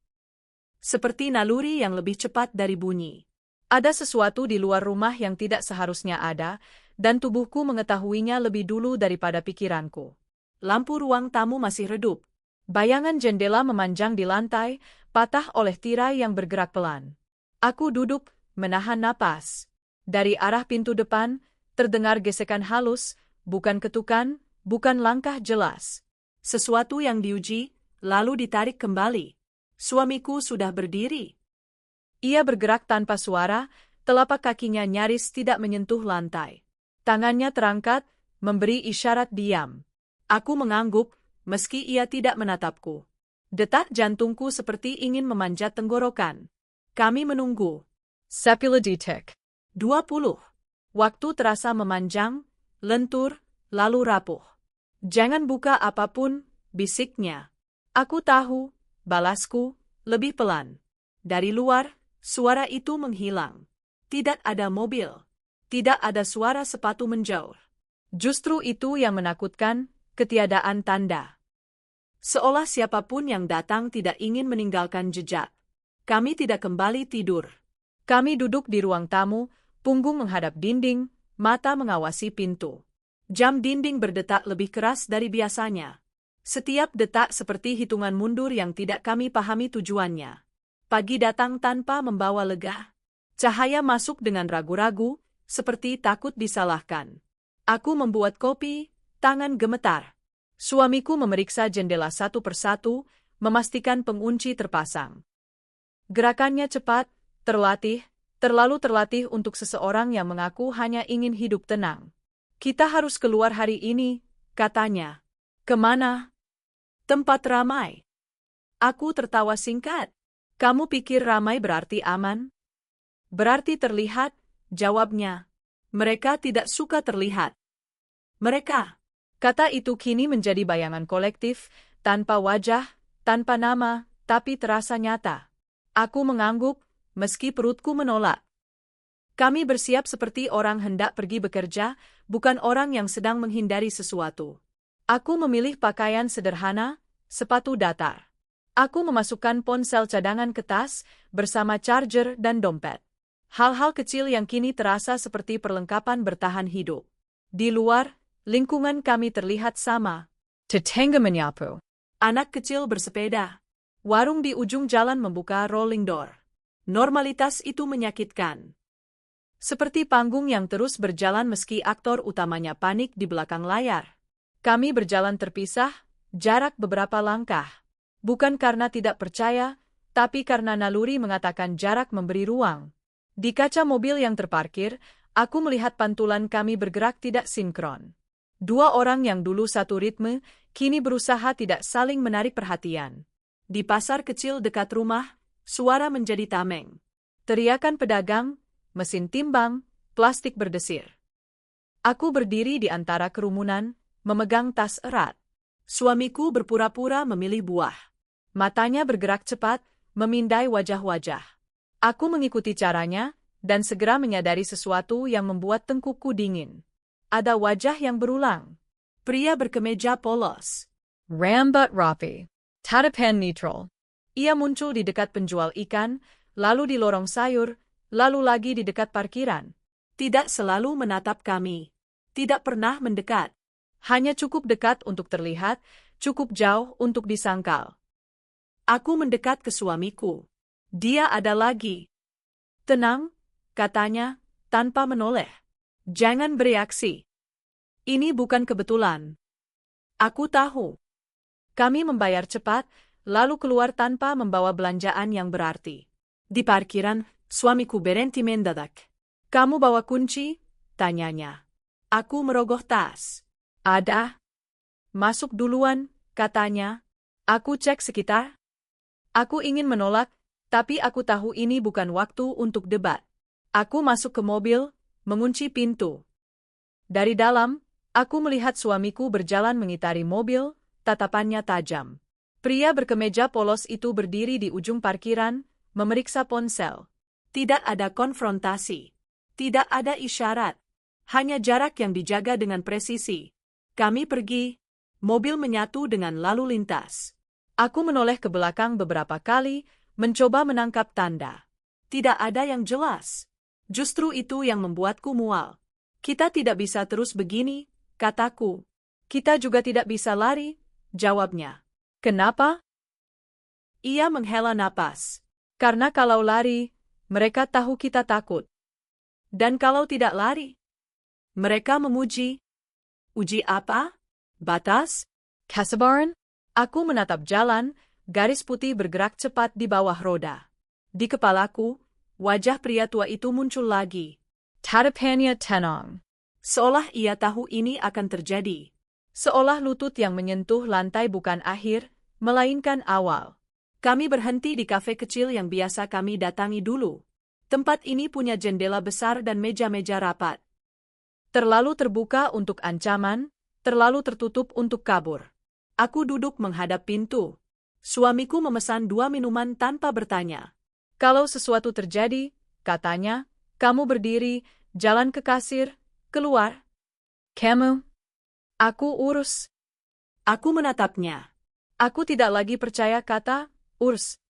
Seperti naluri yang lebih cepat dari bunyi. Ada sesuatu di luar rumah yang tidak seharusnya ada, dan tubuhku mengetahuinya lebih dulu daripada pikiranku. Lampu ruang tamu masih redup. Bayangan jendela memanjang di lantai, patah oleh tirai yang bergerak pelan. Aku duduk, menahan napas. Dari arah pintu depan, terdengar gesekan halus, bukan ketukan, bukan langkah jelas. Sesuatu yang diuji, lalu ditarik kembali. Suamiku sudah berdiri. Ia bergerak tanpa suara, telapak kakinya nyaris tidak menyentuh lantai. Tangannya terangkat, memberi isyarat diam. Aku mengangguk, meski ia tidak menatapku. Detak jantungku seperti ingin memanjat tenggorokan. Kami menunggu. 10 detik. 20. Waktu terasa memanjang, lentur, lalu rapuh. Jangan buka apapun, bisiknya. Aku tahu, balasku, lebih pelan. Dari luar, suara itu menghilang. Tidak ada mobil. Tidak ada suara sepatu menjauh. Justru itu yang menakutkan, ketiadaan tanda. Seolah siapapun yang datang tidak ingin meninggalkan jejak. Kami tidak kembali tidur. Kami duduk di ruang tamu, punggung menghadap dinding, mata mengawasi pintu. Jam dinding berdetak lebih keras dari biasanya. Setiap detak seperti hitungan mundur yang tidak kami pahami tujuannya. Pagi datang tanpa membawa lega. Cahaya masuk dengan ragu-ragu, seperti takut disalahkan. Aku membuat kopi, tangan gemetar. Suamiku memeriksa jendela satu persatu, memastikan pengunci terpasang. Gerakannya cepat, terlatih, terlalu terlatih untuk seseorang yang mengaku hanya ingin hidup tenang. Kita harus keluar hari ini, katanya. Kemana? Tempat ramai. Aku tertawa singkat. Kamu pikir ramai berarti aman? Berarti terlihat, jawabnya. Mereka tidak suka terlihat. Mereka. Kata itu kini menjadi bayangan kolektif, tanpa wajah, tanpa nama, tapi terasa nyata. Aku mengangguk, meski perutku menolak. Kami bersiap seperti orang hendak pergi bekerja, bukan orang yang sedang menghindari sesuatu. Aku memilih pakaian sederhana, sepatu datar. Aku memasukkan ponsel cadangan ke tas, bersama charger dan dompet. Hal-hal kecil yang kini terasa seperti perlengkapan bertahan hidup. Di luar, lingkungan kami terlihat sama. Tetangga menyapu. Anak kecil bersepeda. Warung di ujung jalan membuka rolling door. Normalitas itu menyakitkan. Seperti panggung yang terus berjalan meski aktor utamanya panik di belakang layar. Kami berjalan terpisah, jarak beberapa langkah. Bukan karena tidak percaya, tapi karena naluri mengatakan jarak memberi ruang. Di kaca mobil yang terparkir, aku melihat pantulan kami bergerak tidak sinkron. Dua orang yang dulu satu ritme, kini berusaha tidak saling menarik perhatian. Di pasar kecil dekat rumah, suara menjadi tameng. Teriakan pedagang, mesin timbang, plastik berdesir. Aku berdiri di antara kerumunan, memegang tas erat. Suamiku berpura-pura memilih buah. Matanya bergerak cepat, memindai wajah-wajah. Aku mengikuti caranya, dan segera menyadari sesuatu yang membuat tengkukku dingin. Ada wajah yang berulang. Pria berkemeja polos. Rambut rapi. Tatapan neutral. Ia muncul di dekat penjual ikan, lalu di lorong sayur, lalu lagi di dekat parkiran. Tidak selalu menatap kami. Tidak pernah mendekat. Hanya cukup dekat untuk terlihat, cukup jauh untuk disangkal. Aku mendekat ke suamiku. Dia ada lagi. Tenang, katanya, tanpa menoleh. Jangan bereaksi. Ini bukan kebetulan. Aku tahu. Kami membayar cepat, lalu keluar tanpa membawa belanjaan yang berarti. Di parkiran, suamiku berhenti mendadak. Kamu bawa kunci? Tanyanya. Aku merogoh tas. Ada. Masuk duluan, katanya. Aku cek sekitar. Aku ingin menolak, tapi aku tahu ini bukan waktu untuk debat. Aku masuk ke mobil, mengunci pintu. Dari dalam, aku melihat suamiku berjalan mengitari mobil, tatapannya tajam. Pria berkemeja polos itu berdiri di ujung parkiran, memeriksa ponsel. Tidak ada konfrontasi. Tidak ada isyarat. Hanya jarak yang dijaga dengan presisi. Kami pergi. Mobil menyatu dengan lalu lintas. Aku menoleh ke belakang beberapa kali, mencoba menangkap tanda. Tidak ada yang jelas. Justru itu yang membuatku mual. Kita tidak bisa terus begini, kataku. Kita juga tidak bisa lari, jawabnya. Kenapa? Ia menghela napas. Karena kalau lari, mereka tahu kita takut. Dan kalau tidak lari, mereka memuji. Uji apa? Batas? Kasabaran? Aku menatap jalan, garis putih bergerak cepat di bawah roda. Di kepalaku, wajah pria tua itu muncul lagi. Tatapannya tenang. Seolah ia tahu ini akan terjadi. Seolah lutut yang menyentuh lantai bukan akhir, melainkan awal. Kami berhenti di kafe kecil yang biasa kami datangi dulu. Tempat ini punya jendela besar dan meja-meja rapat. Terlalu terbuka untuk ancaman, terlalu tertutup untuk kabur. Aku duduk menghadap pintu. Suamiku memesan 2 minuman tanpa bertanya. Kalau sesuatu terjadi, katanya, kamu berdiri, jalan ke kasir, keluar. Kamu? Aku urus. Aku menatapnya. Aku tidak lagi percaya kata, urus.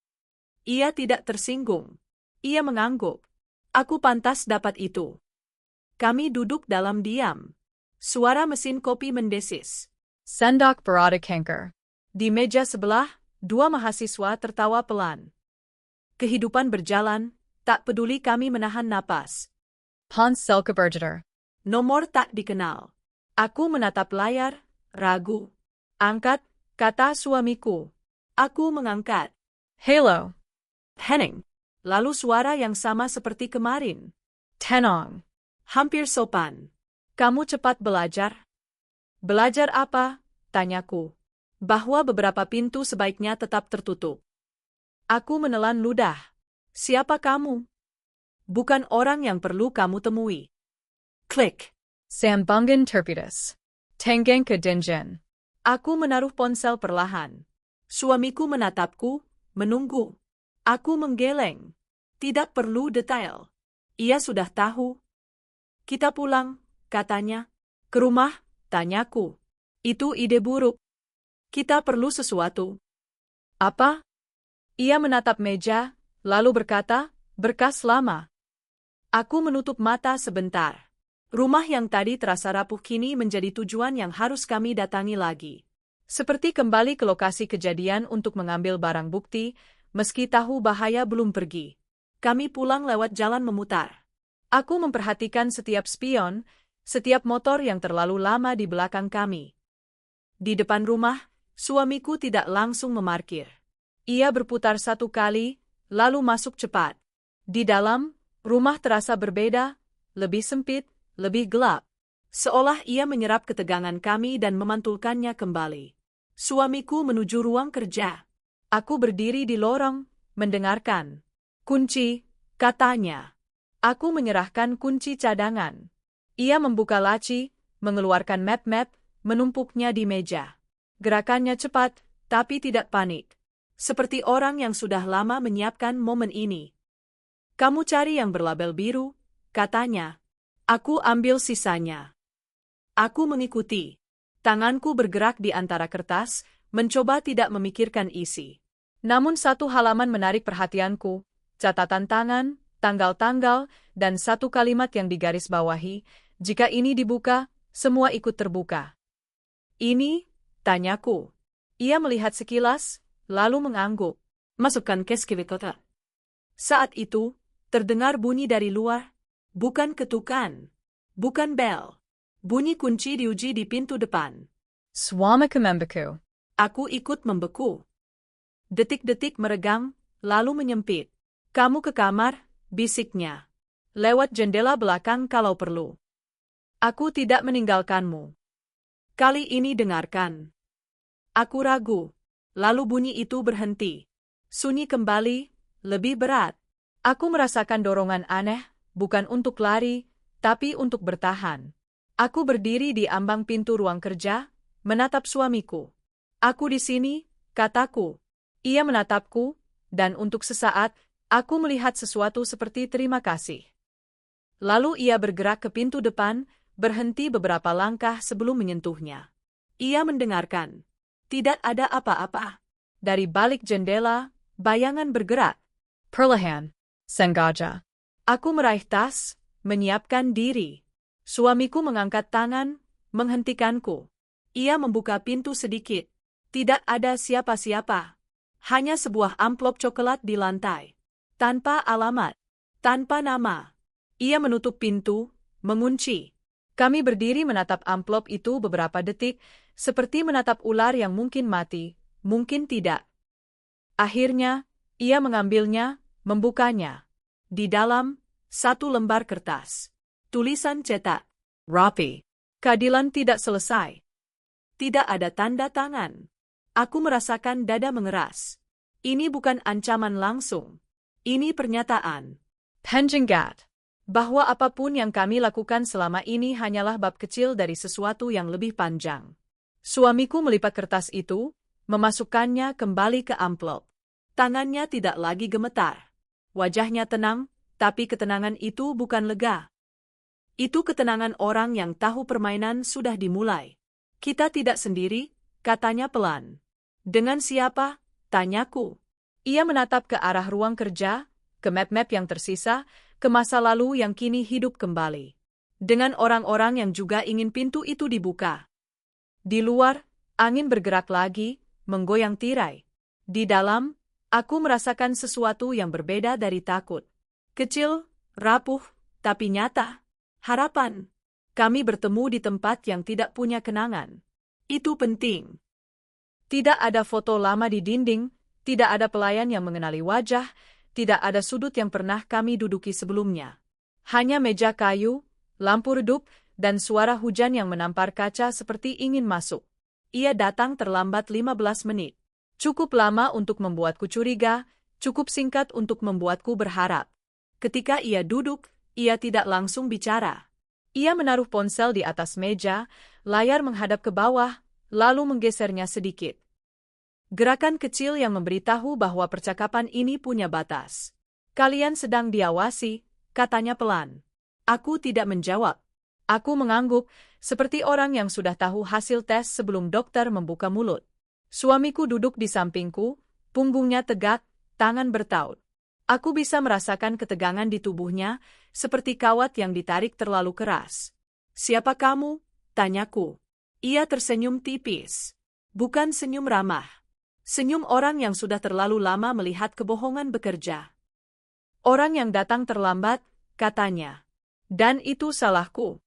Ia tidak tersinggung. Ia mengangguk. Aku pantas dapat itu. Kami duduk dalam diam. Suara mesin kopi mendesis. Sendok berada kanker. Di meja sebelah, 2 mahasiswa tertawa pelan. Kehidupan berjalan, tak peduli kami menahan napas. Ponsel keberjeter. Nomor tak dikenal. Aku menatap layar, ragu. Angkat, kata suamiku. Aku mengangkat. Hello. Henning. Lalu suara yang sama seperti kemarin. Tenang. Hampir sopan. Kamu cepat belajar. Belajar apa? Tanyaku. Bahwa beberapa pintu sebaiknya tetap tertutup. Aku menelan ludah. Siapa kamu? Bukan orang yang perlu kamu temui. Klik. Sambungan terputus. Tenggeng ke denjen. Aku menaruh ponsel perlahan. Suamiku menatapku, menunggu. Aku menggeleng. Tidak perlu detail. Ia sudah tahu. Kita pulang, katanya. Ke rumah, tanyaku. Itu ide buruk. Kita perlu sesuatu. Apa? Ia menatap meja, lalu berkata, berkas lama. Aku menutup mata sebentar. Rumah yang tadi terasa rapuh kini menjadi tujuan yang harus kami datangi lagi. Seperti kembali ke lokasi kejadian untuk mengambil barang bukti, meski tahu bahaya belum pergi. Kami pulang lewat jalan memutar. Aku memperhatikan setiap spion, setiap motor yang terlalu lama di belakang kami. Di depan rumah, suamiku tidak langsung memarkir. Ia berputar 1 kali, lalu masuk cepat. Di dalam, rumah terasa berbeda, lebih sempit, lebih gelap. Seolah ia menyerap ketegangan kami dan memantulkannya kembali. Suamiku menuju ruang kerja. Aku berdiri di lorong, mendengarkan. Kunci, katanya. Aku menyerahkan kunci cadangan. Ia membuka laci, mengeluarkan map-map, menumpuknya di meja. Gerakannya cepat, tapi tidak panik. Seperti orang yang sudah lama menyiapkan momen ini. Kamu cari yang berlabel biru, katanya. Aku ambil sisanya. Aku mengikuti. Tanganku bergerak di antara kertas, mencoba tidak memikirkan isi. Namun 1 halaman menarik perhatianku, catatan tangan, tanggal-tanggal, dan 1 kalimat yang digarisbawahi. Jika ini dibuka, semua ikut terbuka. Ini, tanyaku. Ia melihat sekilas, lalu mengangguk. Masukkan ke kota. Saat itu, terdengar bunyi dari luar. Bukan ketukan. Bukan bel. Bunyi kunci diuji di pintu depan. Suamiku membeku. Aku ikut membeku. Detik-detik meregang, lalu menyempit. Kamu ke kamar, bisiknya. Lewat jendela belakang kalau perlu. Aku tidak meninggalkanmu. Kali ini dengarkan. Aku ragu. Lalu bunyi itu berhenti. Sunyi kembali, lebih berat. Aku merasakan dorongan aneh, bukan untuk lari, tapi untuk bertahan. Aku berdiri di ambang pintu ruang kerja, menatap suamiku. Aku di sini, kataku. Ia menatapku, dan untuk sesaat, aku melihat sesuatu seperti terima kasih. Lalu ia bergerak ke pintu depan, berhenti beberapa langkah sebelum menyentuhnya. Ia mendengarkan. Tidak ada apa-apa. Dari balik jendela, bayangan bergerak. Perlahan. Sengaja. Aku meraih tas, menyiapkan diri. Suamiku mengangkat tangan, menghentikanku. Ia membuka pintu sedikit. Tidak ada siapa-siapa. Hanya sebuah amplop coklat di lantai. Tanpa alamat. Tanpa nama. Ia menutup pintu, mengunci. Kami berdiri menatap amplop itu beberapa detik, seperti menatap ular yang mungkin mati, mungkin tidak. Akhirnya, ia mengambilnya, membukanya. Di dalam, satu lembar kertas. Tulisan cetak. Rapi. Keadilan tidak selesai. Tidak ada tanda tangan. Aku merasakan dada mengeras. Ini bukan ancaman langsung. Ini pernyataan. Penjenggat. Bahwa apapun yang kami lakukan selama ini hanyalah bab kecil dari sesuatu yang lebih panjang. Suamiku melipat kertas itu, memasukkannya kembali ke amplop. Tangannya tidak lagi gemetar. Wajahnya tenang, tapi ketenangan itu bukan lega. Itu ketenangan orang yang tahu permainan sudah dimulai. Kita tidak sendiri, katanya pelan. Dengan siapa? Tanyaku. Ia menatap ke arah ruang kerja, ke map-map yang tersisa, ke masa lalu yang kini hidup kembali. Dengan orang-orang yang juga ingin pintu itu dibuka. Di luar, angin bergerak lagi, menggoyang tirai. Di dalam, aku merasakan sesuatu yang berbeda dari takut. Kecil, rapuh, tapi nyata. Harapan. Kami bertemu di tempat yang tidak punya kenangan. Itu penting. Tidak ada foto lama di dinding, tidak ada pelayan yang mengenali wajah, tidak ada sudut yang pernah kami duduki sebelumnya. Hanya meja kayu, lampu redup, dan suara hujan yang menampar kaca seperti ingin masuk. Ia datang terlambat 15 menit. Cukup lama untuk membuatku curiga, cukup singkat untuk membuatku berharap. Ketika ia duduk, ia tidak langsung bicara. Ia menaruh ponsel di atas meja, layar menghadap ke bawah, lalu menggesernya sedikit. Gerakan kecil yang memberitahu bahwa percakapan ini punya batas. Kalian sedang diawasi, katanya pelan. Aku tidak menjawab. Aku mengangguk, seperti orang yang sudah tahu hasil tes sebelum dokter membuka mulut. Suamiku duduk di sampingku, punggungnya tegak, tangan bertaut. Aku bisa merasakan ketegangan di tubuhnya, seperti kawat yang ditarik terlalu keras. Siapa kamu? Tanyaku. Ia tersenyum tipis. Bukan senyum ramah. Senyum orang yang sudah terlalu lama melihat kebohongan bekerja. Orang yang datang terlambat, katanya. Dan itu salahku.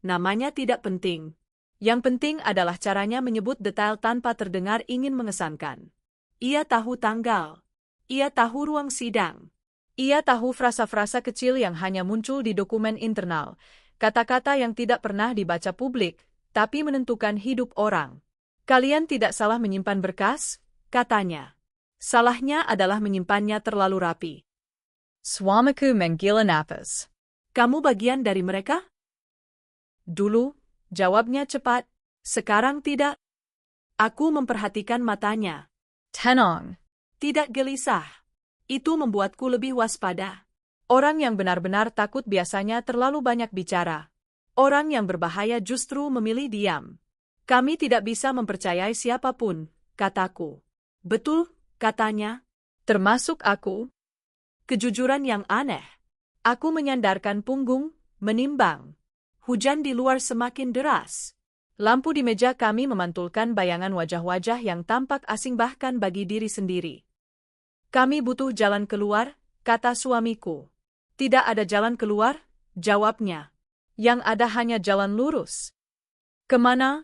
Namanya tidak penting. Yang penting adalah caranya menyebut detail tanpa terdengar ingin mengesankan. Ia tahu tanggal. Ia tahu ruang sidang. Ia tahu frasa-frasa kecil yang hanya muncul di dokumen internal, kata-kata yang tidak pernah dibaca publik, tapi menentukan hidup orang. Kalian tidak salah menyimpan berkas, katanya. Salahnya adalah menyimpannya terlalu rapi. Suamiku menggila napas. Kamu bagian dari mereka? Dulu, jawabnya cepat. Sekarang tidak. Aku memperhatikan matanya. Tenang. Tidak gelisah. Itu membuatku lebih waspada. Orang yang benar-benar takut biasanya terlalu banyak bicara. Orang yang berbahaya justru memilih diam. Kami tidak bisa mempercayai siapapun, kataku. Betul, katanya. Termasuk aku. Kejujuran yang aneh. Aku menyandarkan punggung, menimbang. Hujan di luar semakin deras. Lampu di meja kami memantulkan bayangan wajah-wajah yang tampak asing bahkan bagi diri sendiri. Kami butuh jalan keluar, kata suamiku. Tidak ada jalan keluar, jawabnya. Yang ada hanya jalan lurus. Kemana?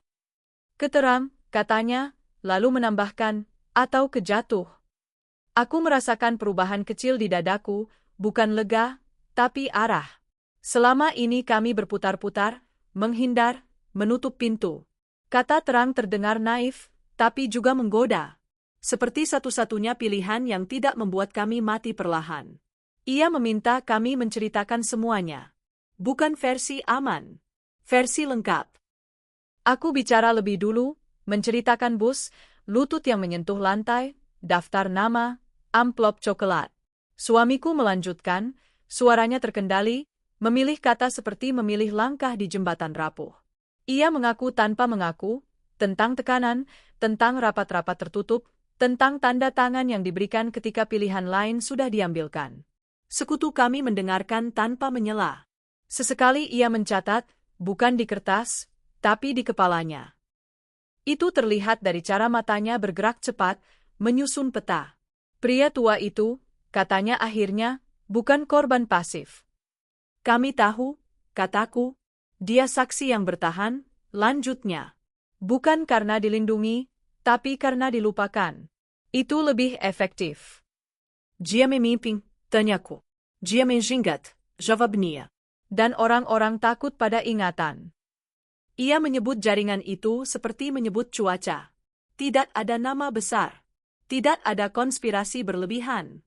Keteram, katanya, lalu menambahkan, atau kejatuh. Aku merasakan perubahan kecil di dadaku, bukan lega, tapi arah. Selama ini kami berputar-putar, menghindar, menutup pintu. Kata terang terdengar naif, tapi juga menggoda. Seperti satu-satunya pilihan yang tidak membuat kami mati perlahan. Ia meminta kami menceritakan semuanya. Bukan versi aman, versi lengkap. Aku bicara lebih dulu, menceritakan bus, lutut yang menyentuh lantai, daftar nama, amplop coklat. Suamiku melanjutkan, suaranya terkendali, memilih kata seperti memilih langkah di jembatan rapuh. Ia mengaku tanpa mengaku, tentang tekanan, tentang rapat-rapat tertutup, tentang tanda tangan yang diberikan ketika pilihan lain sudah diambilkan. Sekutu kami mendengarkan tanpa menyela. Sesekali ia mencatat, bukan di kertas, tapi di kepalanya. Itu terlihat dari cara matanya bergerak cepat, menyusun peta. Pria tua itu, katanya akhirnya, bukan korban pasif. Kami tahu, kataku, dia saksi yang bertahan, lanjutnya. Bukan karena dilindungi, tapi karena dilupakan. Itu lebih efektif. Dia memimpin, tanyaku. Dia menjinggat, jawabnya. Dan orang-orang takut pada ingatan. Ia menyebut jaringan itu seperti menyebut cuaca. Tidak ada nama besar. Tidak ada konspirasi berlebihan.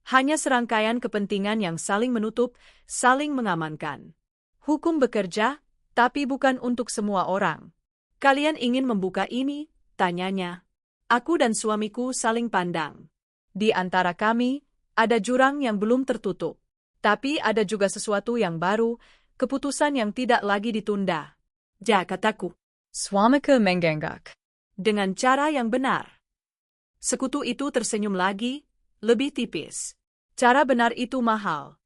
Hanya serangkaian kepentingan yang saling menutup, saling mengamankan. Hukum bekerja, tapi bukan untuk semua orang. Kalian ingin membuka ini? Tanyanya. Aku dan suamiku saling pandang. Di antara kami, ada jurang yang belum tertutup. Tapi ada juga sesuatu yang baru, keputusan yang tidak lagi ditunda. Ja, kataku. Suamiku menggengak. Dengan cara yang benar. Sekutu itu tersenyum lagi, lebih tipis. Cara benar itu mahal.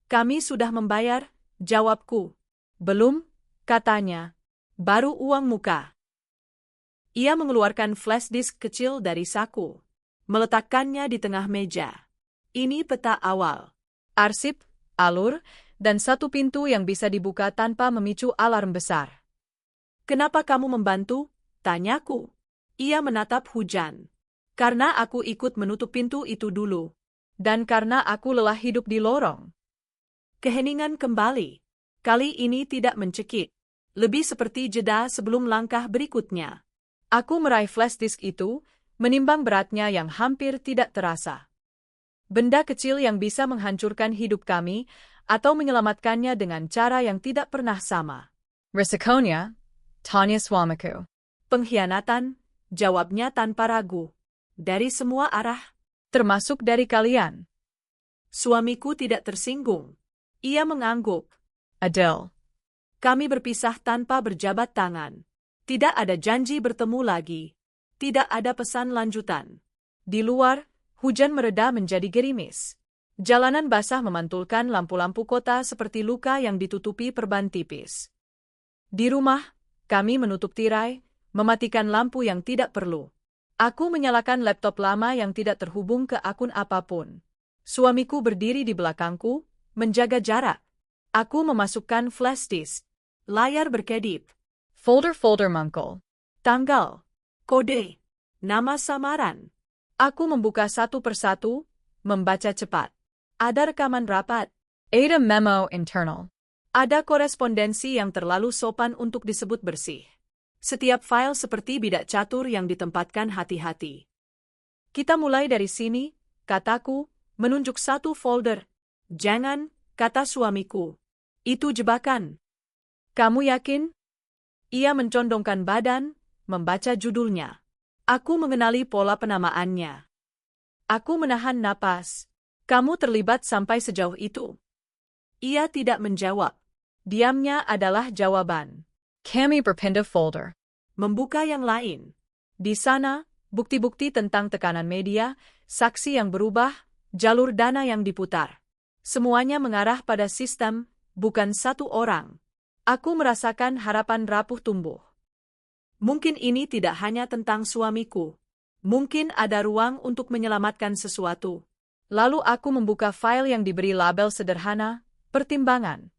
Kami sudah membayar, jawabku. Belum, katanya. Baru uang muka. Ia mengeluarkan flash disk kecil dari saku. Meletakkannya di tengah meja. Ini peta awal. Arsip, alur, dan satu pintu yang bisa dibuka tanpa memicu alarm besar. Kenapa kamu membantu? Tanyaku. Ia menatap hujan. Karena aku ikut menutup pintu itu dulu. Dan karena aku lelah hidup di lorong. Keheningan kembali. Kali ini tidak mencekik. Lebih seperti jeda sebelum langkah berikutnya. Aku meraih flash disk itu, menimbang beratnya yang hampir tidak terasa. Benda kecil yang bisa menghancurkan hidup kami, atau menyelamatkannya dengan cara yang tidak pernah sama. Resikonya, tanya suamiku. Pengkhianatan, jawabnya tanpa ragu. Dari semua arah, termasuk dari kalian. Suamiku tidak tersinggung. Ia mengangguk. Adele. Kami berpisah tanpa berjabat tangan. Tidak ada janji bertemu lagi. Tidak ada pesan lanjutan. Di luar, hujan mereda menjadi gerimis. Jalanan basah memantulkan lampu-lampu kota seperti luka yang ditutupi perban tipis. Di rumah, kami menutup tirai, mematikan lampu yang tidak perlu. Aku menyalakan laptop lama yang tidak terhubung ke akun apapun. Suamiku berdiri di belakangku, menjaga jarak. Aku memasukkan flash disk. Layar berkedip. Folder-folder mangkol. Tanggal. Kode. Nama samaran. Aku membuka satu persatu, membaca cepat. Ada rekaman rapat. Ada memo internal. Ada korespondensi yang terlalu sopan untuk disebut bersih. Setiap file seperti bidak catur yang ditempatkan hati-hati. Kita mulai dari sini, kataku, menunjuk satu folder. Jangan, kata suamiku. Itu jebakan. Kamu yakin? Ia mencondongkan badan, membaca judulnya. Aku mengenali pola penamaannya. Aku menahan napas. Kamu terlibat sampai sejauh itu. Ia tidak menjawab. Diamnya adalah jawaban. Kami berpindah folder. Membuka yang lain. Di sana, bukti-bukti tentang tekanan media, saksi yang berubah, jalur dana yang diputar. Semuanya mengarah pada sistem, bukan satu orang. Aku merasakan harapan rapuh tumbuh. Mungkin ini tidak hanya tentang suamiku. Mungkin ada ruang untuk menyelamatkan sesuatu. Lalu aku membuka file yang diberi label sederhana, pertimbangan.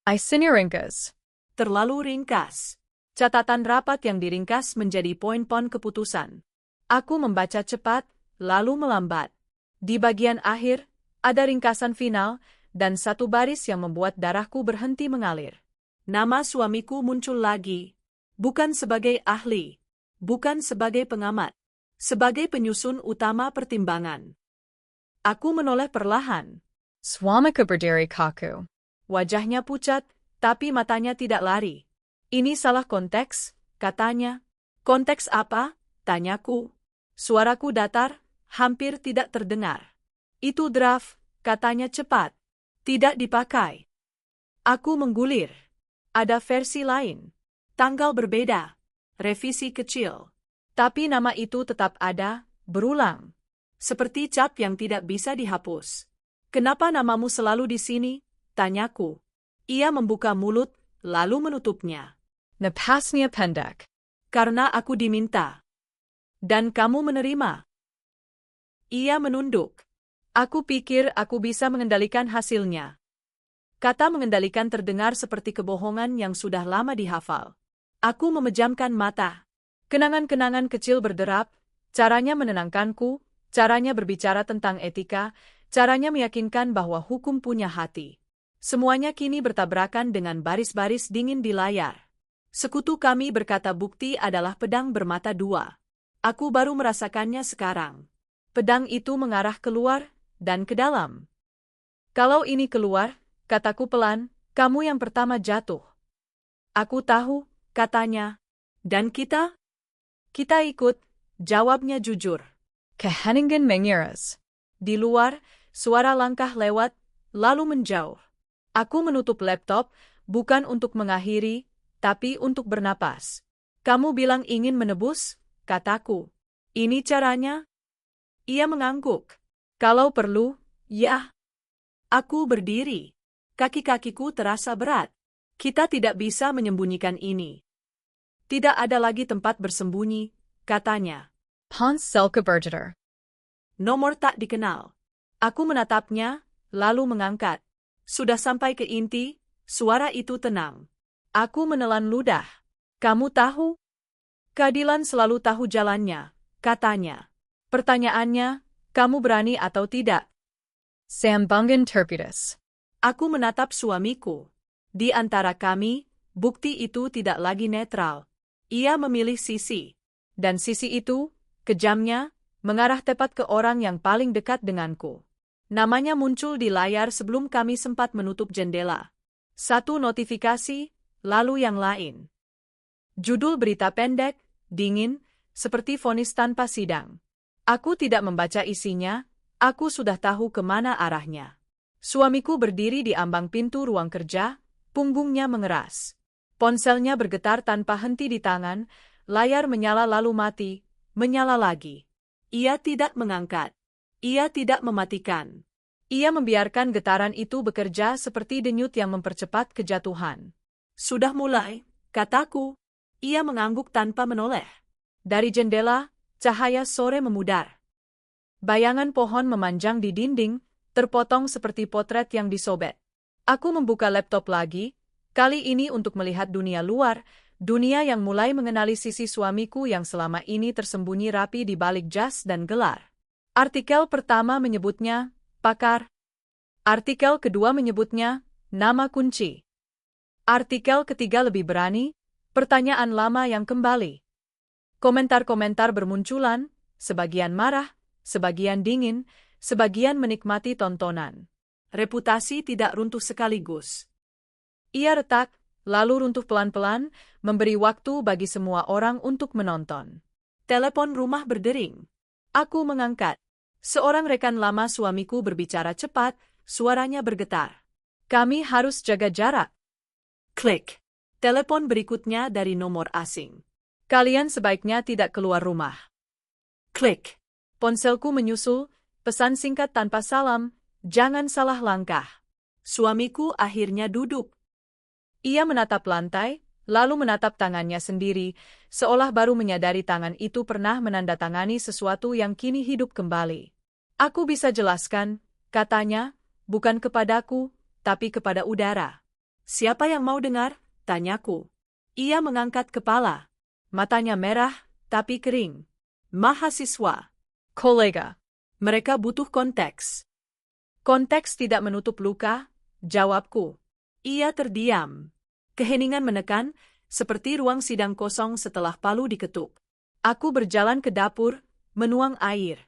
Isinya ringkas. Terlalu ringkas. Catatan rapat yang diringkas menjadi poin-poin keputusan. Aku membaca cepat, lalu melambat. Di bagian akhir, ada ringkasan final, dan satu baris yang membuat darahku berhenti mengalir. Nama suamiku muncul lagi. Bukan sebagai ahli. Bukan sebagai pengamat. Sebagai penyusun utama pertimbangan. Aku menoleh perlahan. Swamiku berdiri kaku. Wajahnya pucat, tapi matanya tidak lari. Ini salah konteks, katanya. Konteks apa? Tanyaku. Suaraku datar, hampir tidak terdengar. Itu draft, katanya cepat. Tidak dipakai. Aku menggulir. Ada versi lain. Tanggal berbeda. Revisi kecil. Tapi nama itu tetap ada, berulang. Seperti cap yang tidak bisa dihapus. Kenapa namamu selalu di sini? Tanyaku. Ia membuka mulut, lalu menutupnya. Napasnya pendek. Karena aku diminta. Dan kamu menerima. Ia menunduk. Aku pikir aku bisa mengendalikan hasilnya. Kata mengendalikan terdengar seperti kebohongan yang sudah lama dihafal. Aku memejamkan mata. Kenangan-kenangan kecil berderap, caranya menenangkanku, caranya berbicara tentang etika, caranya meyakinkan bahwa hukum punya hati. Semuanya kini bertabrakan dengan baris-baris dingin di layar. Sekutu kami berkata bukti adalah pedang bermata dua. Aku baru merasakannya sekarang. Pedang itu mengarah keluar dan ke dalam. Kalau ini keluar, kataku pelan, kamu yang pertama jatuh. Aku tahu, katanya. Dan kita? Kita ikut, jawabnya jujur. Keheningen mengiras. Di luar, suara langkah lewat, lalu menjauh. Aku menutup laptop, bukan untuk mengakhiri, tapi untuk bernapas. Kamu bilang ingin menebus, kataku. Ini caranya? Ia mengangguk. Kalau perlu, ya. Aku berdiri. Kaki-kakiku terasa berat. Kita tidak bisa menyembunyikan ini. Tidak ada lagi tempat bersembunyi, katanya. Hans Selke Berger. Nomor tak dikenal. Aku menatapnya, lalu mengangkat. Sudah sampai ke inti, suara itu tenang. Aku menelan ludah. Kamu tahu? Keadilan selalu tahu jalannya, katanya. Pertanyaannya, kamu berani atau tidak? Sambungan terputus. Aku menatap suamiku. Di antara kami, bukti itu tidak lagi netral. Ia memilih sisi. Dan sisi itu, kejamnya, mengarah tepat ke orang yang paling dekat denganku. Namanya muncul di layar sebelum kami sempat menutup jendela. Satu notifikasi, lalu yang lain. Judul berita pendek, dingin, seperti vonis tanpa sidang. Aku tidak membaca isinya, aku sudah tahu kemana arahnya. Suamiku berdiri di ambang pintu ruang kerja, punggungnya mengeras. Ponselnya bergetar tanpa henti di tangan, layar menyala lalu mati, menyala lagi. Ia tidak mengangkat. Ia tidak mematikan. Ia membiarkan getaran itu bekerja seperti denyut yang mempercepat kejatuhan. Sudah mulai, kataku. Ia mengangguk tanpa menoleh. Dari jendela, cahaya sore memudar. Bayangan pohon memanjang di dinding, terpotong seperti potret yang disobek. Aku membuka laptop lagi, kali ini untuk melihat dunia luar, dunia yang mulai mengenali sisi suamiku yang selama ini tersembunyi rapi di balik jas dan gelar. Artikel pertama menyebutnya, pakar. Artikel kedua menyebutnya, nama kunci. Artikel ketiga lebih berani, pertanyaan lama yang kembali. Komentar-komentar bermunculan, sebagian marah, sebagian dingin, sebagian menikmati tontonan. Reputasi tidak runtuh sekaligus. Ia retak, lalu runtuh pelan-pelan, memberi waktu bagi semua orang untuk menonton. Telepon rumah berdering. Aku mengangkat. Seorang rekan lama suamiku berbicara cepat, suaranya bergetar. Kami harus jaga jarak. Klik. Telepon berikutnya dari nomor asing. Kalian sebaiknya tidak keluar rumah. Klik. Ponselku menyusul, pesan singkat tanpa salam, jangan salah langkah. Suamiku akhirnya duduk. Ia menatap lantai, lalu menatap tangannya sendiri, seolah baru menyadari tangan itu pernah menandatangani sesuatu yang kini hidup kembali. Aku bisa jelaskan, katanya, bukan kepadaku, tapi kepada udara. Siapa yang mau dengar? Tanyaku. Ia mengangkat kepala. Matanya merah, tapi kering. Mahasiswa. Kolega. Mereka butuh konteks. Konteks tidak menutup luka, jawabku. Ia terdiam. Keheningan menekan, seperti ruang sidang kosong setelah palu diketuk. Aku berjalan ke dapur, menuang air.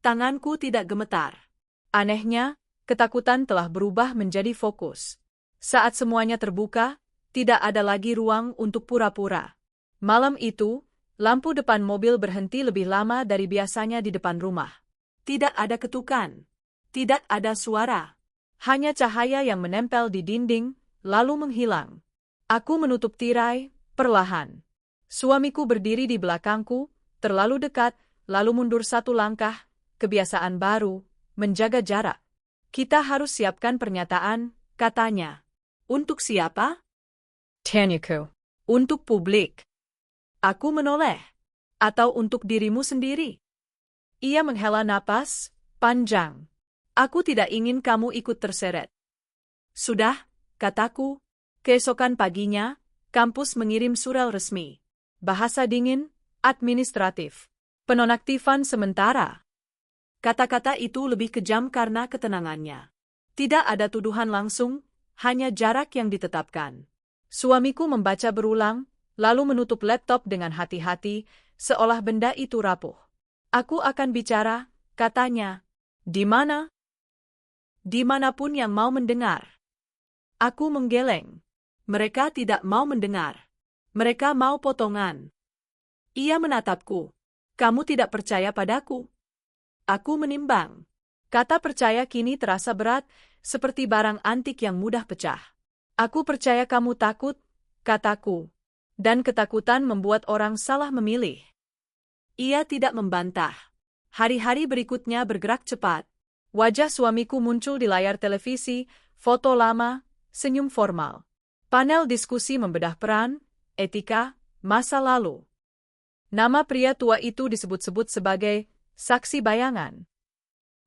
Tanganku tidak gemetar. Anehnya, ketakutan telah berubah menjadi fokus. Saat semuanya terbuka, tidak ada lagi ruang untuk pura-pura. Malam itu, lampu depan mobil berhenti lebih lama dari biasanya di depan rumah. Tidak ada ketukan. Tidak ada suara. Hanya cahaya yang menempel di dinding, lalu menghilang. Aku menutup tirai, perlahan. Suamiku berdiri di belakangku, terlalu dekat, lalu mundur satu langkah, kebiasaan baru, menjaga jarak. Kita harus siapkan pernyataan, katanya. Untuk siapa? Tanyaku. Untuk publik. Aku menoleh. Atau untuk dirimu sendiri? Ia menghela napas, panjang. Aku tidak ingin kamu ikut terseret. Sudah, kataku. Keesokan paginya, kampus mengirim surat resmi. Bahasa dingin, administratif. Penonaktifan sementara. Kata-kata itu lebih kejam karena ketenangannya. Tidak ada tuduhan langsung, hanya jarak yang ditetapkan. Suamiku membaca berulang, lalu menutup laptop dengan hati-hati, seolah benda itu rapuh. Aku akan bicara, katanya. Di mana? Dimanapun yang mau mendengar. Aku menggeleng. Mereka tidak mau mendengar. Mereka mau potongan. Ia menatapku. Kamu tidak percaya padaku? Aku menimbang. Kata percaya kini terasa berat, seperti barang antik yang mudah pecah. Aku percaya kamu takut, kataku. Dan ketakutan membuat orang salah memilih. Ia tidak membantah. Hari-hari berikutnya bergerak cepat. Wajah suamiku muncul di layar televisi, foto lama, senyum formal. Panel diskusi membedah peran, etika, masa lalu. Nama pria tua itu disebut-sebut sebagai saksi bayangan.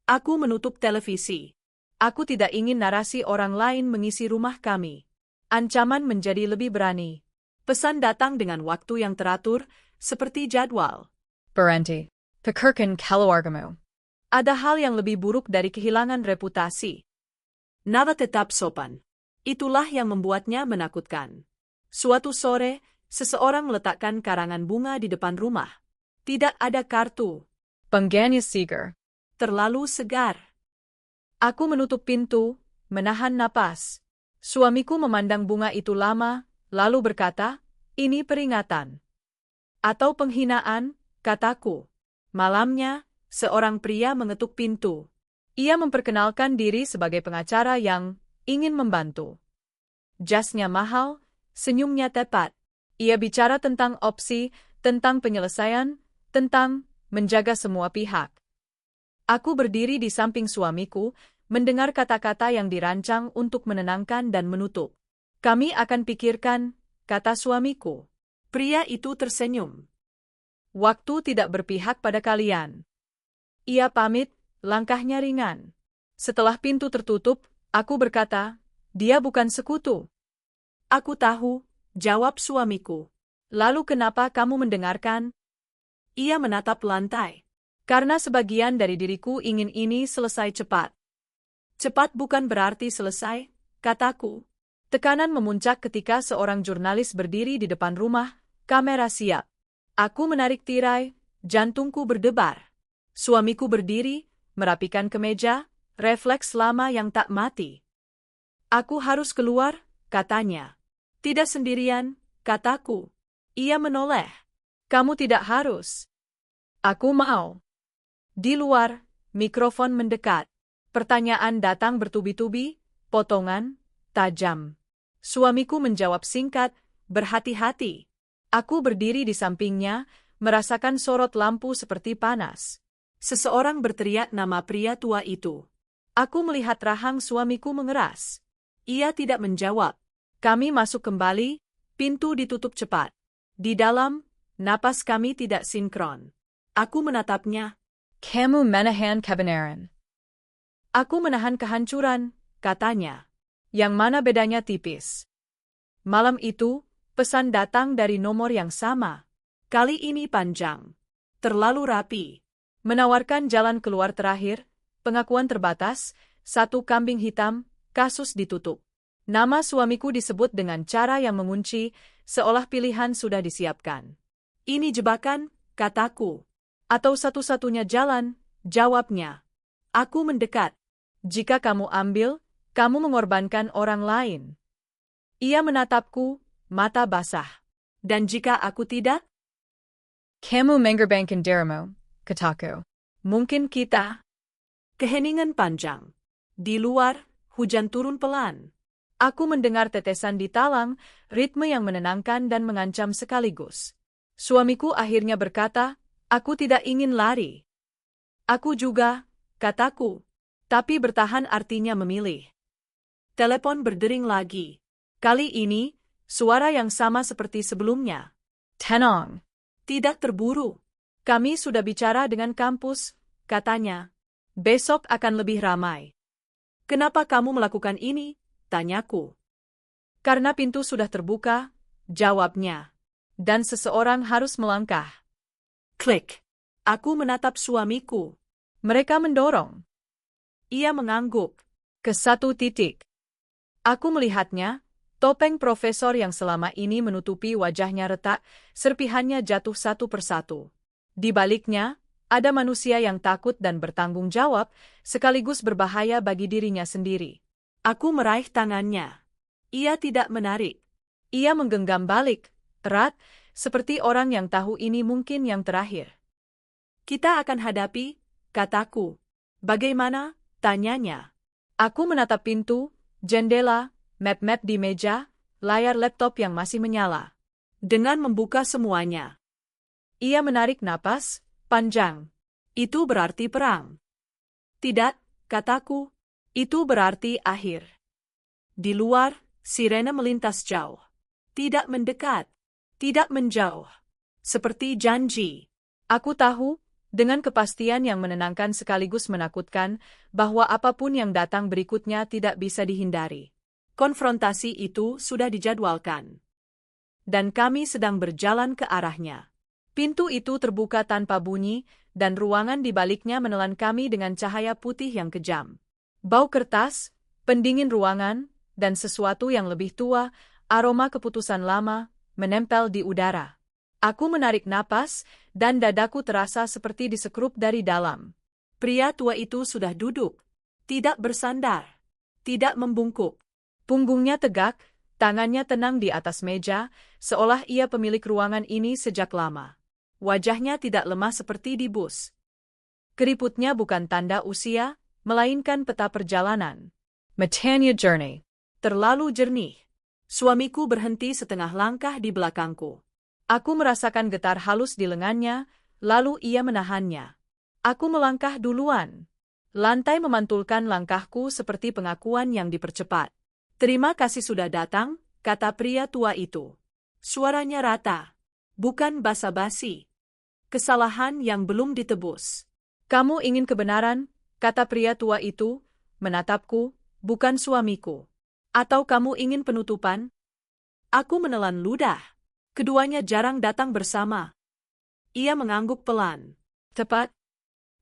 Aku menutup televisi. Aku tidak ingin narasi orang lain mengisi rumah kami. Ancaman menjadi lebih berani. Pesan datang dengan waktu yang teratur, seperti jadwal. Berhenti. Pikirkan keluargamu. Ada hal yang lebih buruk dari kehilangan reputasi. Nada tetap sopan. Itulah yang membuatnya menakutkan. Suatu sore, seseorang meletakkan karangan bunga di depan rumah. Tidak ada kartu. Pengganis Seeger. Terlalu segar. Aku menutup pintu, menahan napas. Suamiku memandang bunga itu lama, lalu berkata, ini peringatan. Atau penghinaan, kataku. Malamnya, seorang pria mengetuk pintu. Ia memperkenalkan diri sebagai pengacara yang ingin membantu. Jasnya mahal, senyumnya tepat. Ia bicara tentang opsi, tentang penyelesaian, tentang menjaga semua pihak. Aku berdiri di samping suamiku, mendengar kata-kata yang dirancang untuk menenangkan dan menutup. Kami akan pikirkan, kata suamiku. Pria itu tersenyum. Waktu tidak berpihak pada kalian. Ia pamit, langkahnya ringan. Setelah pintu tertutup, aku berkata, dia bukan sekutu. Aku tahu, jawab suamiku. Lalu kenapa kamu mendengarkan? Ia menatap lantai. Karena sebagian dari diriku ingin ini selesai cepat. Cepat bukan berarti selesai, kataku. Tekanan memuncak ketika seorang jurnalis berdiri di depan rumah, kamera siap. Aku menarik tirai, jantungku berdebar. Suamiku berdiri, merapikan kemeja, refleks lama yang tak mati. Aku harus keluar, katanya. Tidak sendirian, kataku. Ia menoleh. Kamu tidak harus. Aku mau. Di luar, mikrofon mendekat. Pertanyaan datang bertubi-tubi, potongan, tajam. Suamiku menjawab singkat, berhati-hati. Aku berdiri di sampingnya, merasakan sorot lampu seperti panas. Seseorang berteriak nama pria tua itu. Aku melihat rahang suamiku mengeras. Ia tidak menjawab. Kami masuk kembali, pintu ditutup cepat. Di dalam, napas kami tidak sinkron. Aku menatapnya. Kamu menahan kebenaran. Aku menahan kehancuran, katanya. Yang mana bedanya tipis. Malam itu, Pesan datang dari nomor yang sama. Kali ini panjang. Terlalu rapi. Menawarkan jalan keluar terakhir, pengakuan terbatas, 1 kambing hitam, kasus ditutup. Nama suamiku disebut dengan cara yang mengunci, seolah pilihan sudah disiapkan. Ini jebakan, kataku. Atau satu-satunya jalan, jawabnya. Aku mendekat. Jika kamu ambil, kamu mengorbankan orang lain. Ia menatapku, mata basah. Dan jika aku tidak? Kamu mengorbankan dirimu, kataku. Mungkin kita. Keheningan panjang. Di luar, hujan turun pelan. Aku mendengar tetesan di talang, ritme yang menenangkan dan mengancam sekaligus. Suamiku akhirnya berkata, aku tidak ingin lari. Aku juga, kataku. Tapi bertahan artinya memilih. Telepon berdering lagi. Kali ini, suara yang sama seperti sebelumnya. Tenang. Tidak terburu. Kami sudah bicara dengan kampus, katanya. Besok akan lebih ramai. Kenapa kamu melakukan ini? Tanyaku. Karena pintu sudah terbuka, jawabnya. Dan seseorang harus melangkah. Klik. Aku menatap suamiku. Mereka mendorong. Ia mengangguk. Ke 1 titik. Aku melihatnya, topeng profesor yang selama ini menutupi wajahnya retak, serpihannya jatuh satu persatu. Di baliknya, ada manusia yang takut dan bertanggung jawab, sekaligus berbahaya bagi dirinya sendiri. Aku meraih tangannya. Ia tidak menarik. Ia menggenggam balik, erat, seperti orang yang tahu ini mungkin yang terakhir. Kita akan hadapi, kataku. Bagaimana? Tanyanya. Aku menatap pintu, jendela, map-map di meja, layar laptop yang masih menyala. Dengan membuka semuanya. Ia menarik napas, panjang. Itu berarti perang. Tidak, kataku. Itu berarti akhir. Di luar, sirene melintas jauh. Tidak mendekat. Tidak menjauh. Seperti janji. Aku tahu, dengan kepastian yang menenangkan sekaligus menakutkan, bahwa apapun yang datang berikutnya tidak bisa dihindari. Konfrontasi itu sudah dijadwalkan. Dan kami sedang berjalan ke arahnya. Pintu itu terbuka tanpa bunyi, dan ruangan di baliknya menelan kami dengan cahaya putih yang kejam. Bau kertas, pendingin ruangan, dan sesuatu yang lebih tua, aroma keputusan lama, menempel di udara. Aku menarik napas, dan dadaku terasa seperti disekrup dari dalam. Pria tua itu sudah duduk. Tidak bersandar. Tidak membungkuk. Punggungnya tegak, tangannya tenang di atas meja, seolah ia pemilik ruangan ini sejak lama. Wajahnya tidak lemah seperti di bus. Keriputnya bukan tanda usia, melainkan peta perjalanan. Matanya journey. Terlalu jernih. Suamiku berhenti setengah langkah di belakangku. Aku merasakan getar halus di lengannya, lalu ia menahannya. Aku melangkah duluan. Lantai memantulkan langkahku seperti pengakuan yang dipercepat. Terima kasih sudah datang, kata pria tua itu. Suaranya rata. Bukan basa-basi. Kesalahan yang belum ditebus. Kamu ingin kebenaran, kata pria tua itu, menatapku, bukan suamiku. Atau kamu ingin penutupan? Aku menelan ludah. Keduanya jarang datang bersama. Ia mengangguk pelan. Tepat.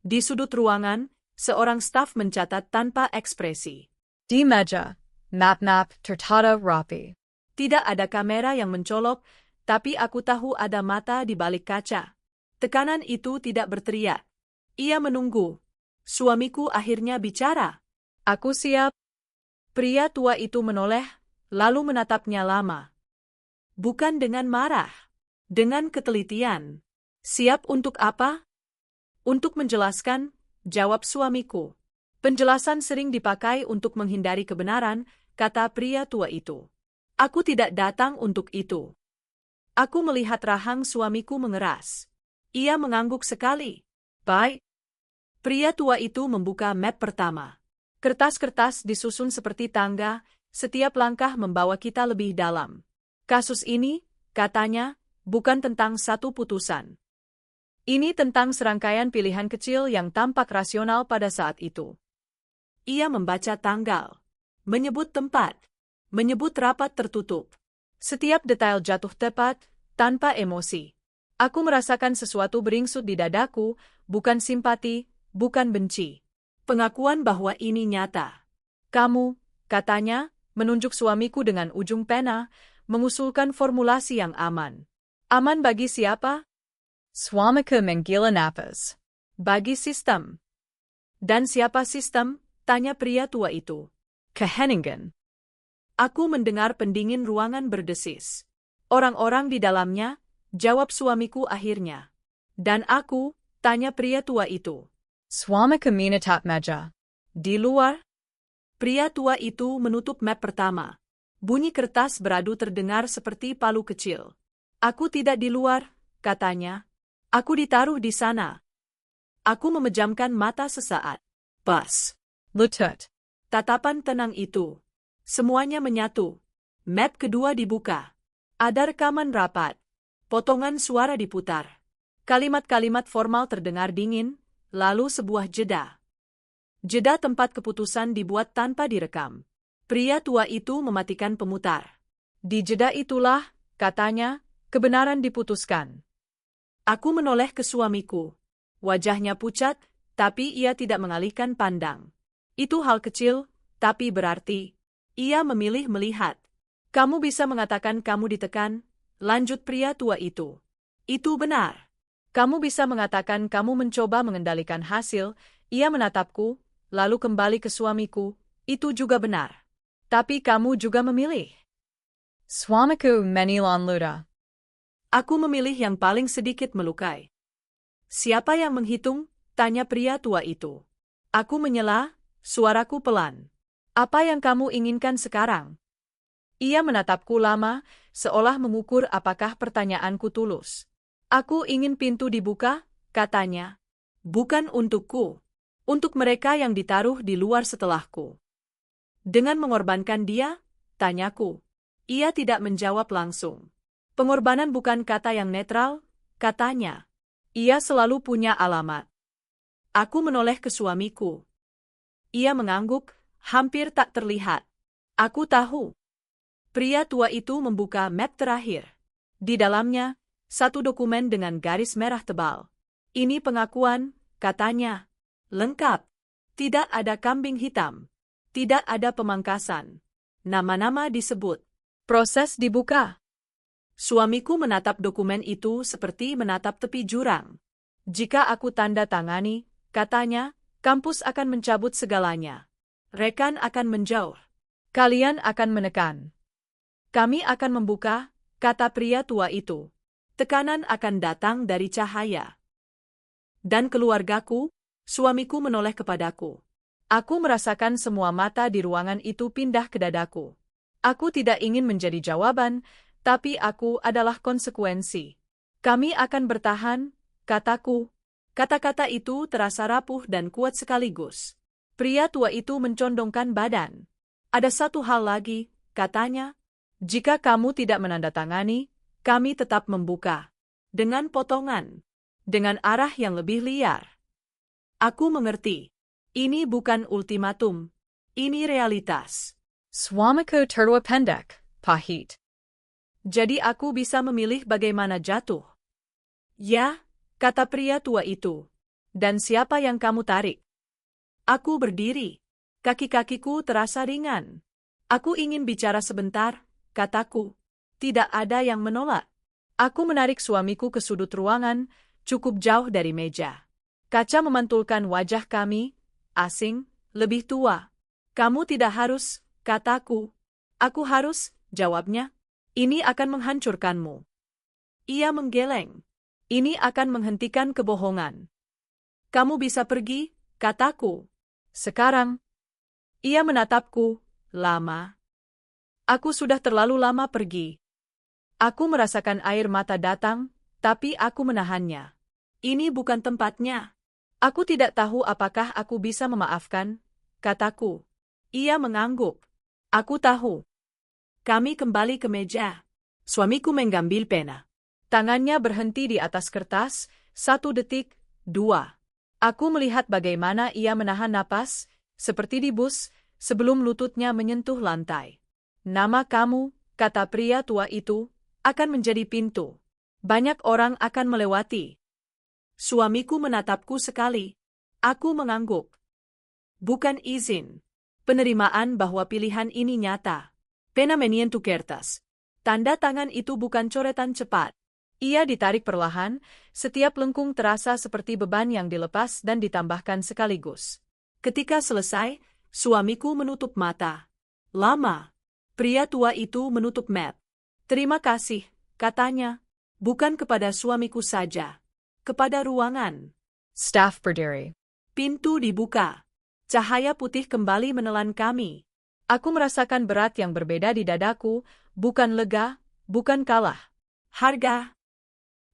Di sudut ruangan, seorang staf mencatat tanpa ekspresi. Di meja, map-map tertata rapi. Tidak ada kamera yang mencolok, tapi aku tahu ada mata di balik kaca. Tekanan itu tidak berteriak. Ia menunggu. Suamiku akhirnya bicara. Aku siap. Pria tua itu menoleh, lalu menatapnya lama. Bukan dengan marah. Dengan ketelitian. Siap untuk apa? Untuk menjelaskan, jawab suamiku. Penjelasan sering dipakai untuk menghindari kebenaran, kata pria tua itu. Aku tidak datang untuk itu. Aku melihat rahang suamiku mengeras. Ia mengangguk sekali. Baik. Pria tua itu membuka map pertama. Kertas-kertas disusun seperti tangga, setiap langkah membawa kita lebih dalam. Kasus ini, katanya, bukan tentang satu putusan. Ini tentang serangkaian pilihan kecil yang tampak rasional pada saat itu. Ia membaca tanggal, menyebut tempat, menyebut rapat tertutup. Setiap detail jatuh tepat, tanpa emosi. Aku merasakan sesuatu beringsut di dadaku, bukan simpati, bukan benci. Pengakuan bahwa ini nyata. Kamu, katanya, menunjuk suamiku dengan ujung pena, mengusulkan formulasi yang aman. Aman bagi siapa? Suamiku menggila napas. Bagi sistem. Dan siapa sistem? Tanya pria tua itu. Keheningen. Aku mendengar pendingin ruangan berdesis. Orang-orang di dalamnya, jawab suamiku akhirnya. Dan aku, tanya pria tua itu. Suamiku menatap meja. Di luar? Pria tua itu menutup map pertama. Bunyi kertas beradu terdengar seperti palu kecil. Aku tidak di luar, katanya. Aku ditaruh di sana. Aku memejamkan mata sesaat. Pas. Lutut. Tatapan tenang itu. Semuanya menyatu. Map kedua dibuka. Ada rekaman rapat. Potongan suara diputar. Kalimat-kalimat formal terdengar dingin, lalu sebuah jeda. Jeda tempat keputusan dibuat tanpa direkam. Pria tua itu mematikan pemutar. Di jeda itulah, katanya, kebenaran diputuskan. Aku menoleh ke suamiku. Wajahnya pucat, tapi ia tidak mengalihkan pandang. Itu hal kecil, tapi berarti. Ia memilih melihat. Kamu bisa mengatakan kamu ditekan, lanjut pria tua itu. Itu benar. Kamu bisa mengatakan kamu mencoba mengendalikan hasil, ia menatapku, lalu kembali ke suamiku, itu juga benar. Tapi kamu juga memilih. Suamiku menilon luda. Aku memilih yang paling sedikit melukai. Siapa yang menghitung? Tanya pria tua itu. Aku menyela, suaraku pelan. Apa yang kamu inginkan sekarang? Ia menatapku lama, seolah mengukur apakah pertanyaanku tulus. Aku ingin pintu dibuka, katanya. Bukan untukku. Untuk mereka yang ditaruh di luar setelahku. Dengan mengorbankan dia? Tanyaku. Ia tidak menjawab langsung. Pengorbanan bukan kata yang netral, katanya. Ia selalu punya alamat. Aku menoleh ke suamiku. Ia mengangguk, hampir tak terlihat. Aku tahu. Pria tua itu membuka map terakhir. Di dalamnya, satu dokumen dengan garis merah tebal. Ini pengakuan, katanya. Lengkap. Tidak ada kambing hitam. Tidak ada pemangkasan. Nama-nama disebut. Proses dibuka. Suamiku menatap dokumen itu seperti menatap tepi jurang. Jika aku tanda tangani, katanya, kampus akan mencabut segalanya. Rekan akan menjauh. Kalian akan menekan. Kami akan membuka, kata pria tua itu. Tekanan akan datang dari cahaya. Dan keluargaku, suamiku menoleh kepadaku. Aku merasakan semua mata di ruangan itu pindah ke dadaku. Aku tidak ingin menjadi jawaban, tapi aku adalah konsekuensi. Kami akan bertahan, kataku. Kata-kata itu terasa rapuh dan kuat sekaligus. Pria tua itu mencondongkan badan. Ada satu hal lagi, katanya. Jika kamu tidak menandatangani, kami tetap membuka. Dengan potongan. Dengan arah yang lebih liar. Aku mengerti. Ini bukan ultimatum. Ini realitas. Suamiku tertawa pendek, pahit. Jadi aku bisa memilih bagaimana jatuh. Ya, kata pria tua itu. Dan siapa yang kamu tarik? Aku berdiri. Kaki-kakiku terasa ringan. Aku ingin bicara sebentar, kataku. Tidak ada yang menolak. Aku menarik suamiku ke sudut ruangan, cukup jauh dari meja. Kaca memantulkan wajah kami, asing, lebih tua. Kamu tidak harus, kataku. Aku harus, jawabnya. Ini akan menghancurkanmu. Ia menggeleng. Ini akan menghentikan kebohongan. Kamu bisa pergi, kataku. Sekarang. Ia menatapku, lama. Aku sudah terlalu lama pergi. Aku merasakan air mata datang, tapi aku menahannya. Ini bukan tempatnya. Aku tidak tahu apakah aku bisa memaafkan, kataku. Ia mengangguk. Aku tahu. Kami kembali ke meja. Suamiku mengambil pena. Tangannya berhenti di atas kertas, 1 detik, 2. Aku melihat bagaimana ia menahan napas, seperti di bus, sebelum lututnya menyentuh lantai. Nama kamu, kata pria tua itu, akan menjadi pintu. Banyak orang akan melewati. Suamiku menatapku sekali. Aku mengangguk. Bukan izin. Penerimaan bahwa pilihan ini nyata. Penamenientu kertas. Tanda tangan itu bukan coretan cepat. Ia ditarik perlahan, setiap lengkung terasa seperti beban yang dilepas dan ditambahkan sekaligus. Ketika selesai, suamiku menutup mata. Lama. Pria tua itu menutup mata. Terima kasih, katanya. Bukan kepada suamiku saja. Kepada ruangan. Staff berdiri. Pintu dibuka. Cahaya putih kembali menelan kami. Aku merasakan berat yang berbeda di dadaku, bukan lega, bukan kalah. Harga.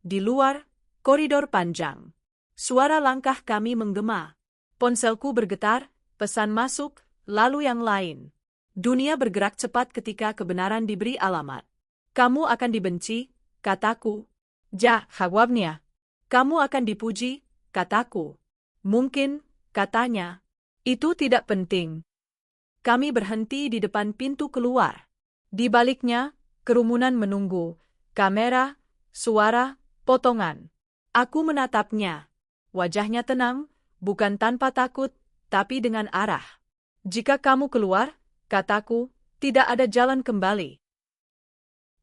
Di luar, koridor panjang. Suara langkah kami menggema. Ponselku bergetar, pesan masuk, lalu yang lain. Dunia bergerak cepat ketika kebenaran diberi alamat. Kamu akan dibenci, kataku. Jawabnya. Kamu akan dipuji, kataku. Mungkin, katanya. Itu tidak penting. Kami berhenti di depan pintu keluar. Di baliknya, kerumunan menunggu. Kamera, suara, potongan. Aku menatapnya. Wajahnya tenang, bukan tanpa takut, tapi dengan arah. Jika kamu keluar, kataku, tidak ada jalan kembali.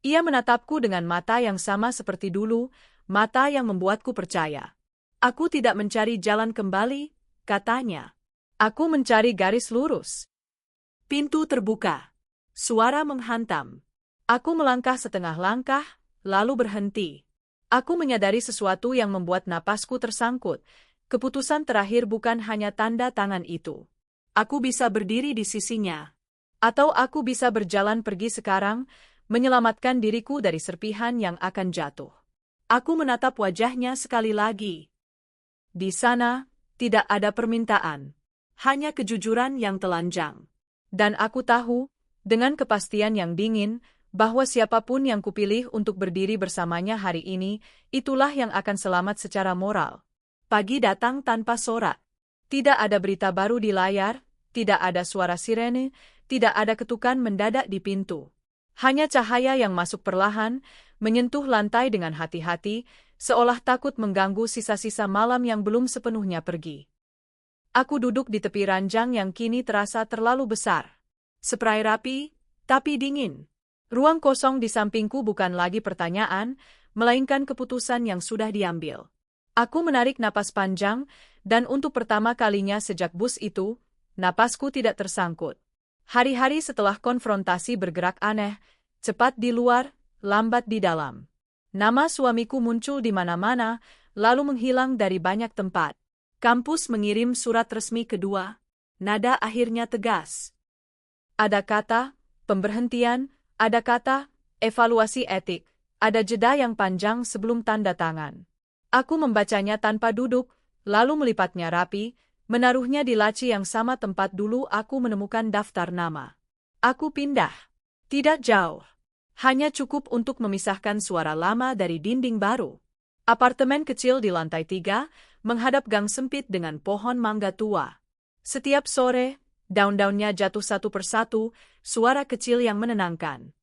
Ia menatapku dengan mata yang sama seperti dulu, mata yang membuatku percaya. Aku tidak mencari jalan kembali, katanya. Aku mencari garis lurus. Pintu terbuka. Suara menghantam. Aku melangkah setengah langkah, lalu berhenti. Aku menyadari sesuatu yang membuat napasku tersangkut. Keputusan terakhir bukan hanya tanda tangan itu. Aku bisa berdiri di sisinya. Atau aku bisa berjalan pergi sekarang, menyelamatkan diriku dari serpihan yang akan jatuh. Aku menatap wajahnya sekali lagi. Di sana, tidak ada permintaan. Hanya kejujuran yang telanjang. Dan aku tahu, dengan kepastian yang dingin, bahwa siapapun yang kupilih untuk berdiri bersamanya hari ini, itulah yang akan selamat secara moral. Pagi datang tanpa sorak. Tidak ada berita baru di layar, tidak ada suara sirene, tidak ada ketukan mendadak di pintu. Hanya cahaya yang masuk perlahan, menyentuh lantai dengan hati-hati, seolah takut mengganggu sisa-sisa malam yang belum sepenuhnya pergi. Aku duduk di tepi ranjang yang kini terasa terlalu besar. Spray rapi, tapi dingin. Ruang kosong di sampingku bukan lagi pertanyaan, melainkan keputusan yang sudah diambil. Aku menarik napas panjang, dan untuk pertama kalinya sejak bus itu, napasku tidak tersangkut. Hari-hari setelah konfrontasi bergerak aneh, cepat di luar, lambat di dalam. Nama suamiku muncul di mana-mana, lalu menghilang dari banyak tempat. Kampus mengirim surat resmi kedua, nada akhirnya tegas. Ada kata, pemberhentian, ada kata, evaluasi etik, ada jeda yang panjang sebelum tanda tangan. Aku membacanya tanpa duduk, lalu melipatnya rapi, menaruhnya di laci yang sama tempat dulu aku menemukan daftar nama. Aku pindah. Tidak jauh. Hanya cukup untuk memisahkan suara lama dari dinding baru. Apartemen kecil di lantai 3, menghadap gang sempit dengan pohon mangga tua. Setiap sore, daun-daunnya jatuh satu persatu, suara kecil yang menenangkan.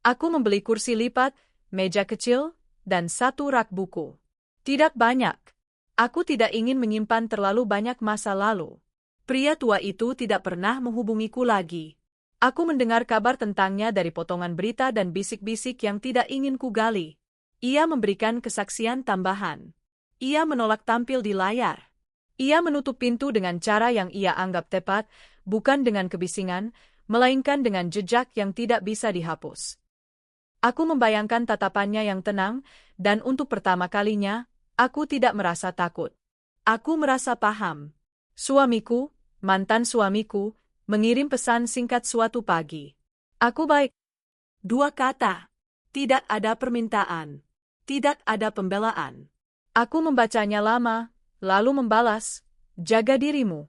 Aku membeli kursi lipat, meja kecil, dan satu rak buku. Tidak banyak. Aku tidak ingin menyimpan terlalu banyak masa lalu. Pria tua itu tidak pernah menghubungiku lagi. Aku mendengar kabar tentangnya dari potongan berita dan bisik-bisik yang tidak ingin kugali. Ia memberikan kesaksian tambahan. Ia menolak tampil di layar. Ia menutup pintu dengan cara yang ia anggap tepat, bukan dengan kebisingan, melainkan dengan jejak yang tidak bisa dihapus. Aku membayangkan tatapannya yang tenang, dan untuk pertama kalinya, aku tidak merasa takut. Aku merasa paham. Suamiku, mantan suamiku, mengirim pesan singkat suatu pagi. Aku baik. 2 kata. Tidak ada permintaan. Tidak ada pembelaan. Aku membacanya lama, lalu membalas, jaga dirimu.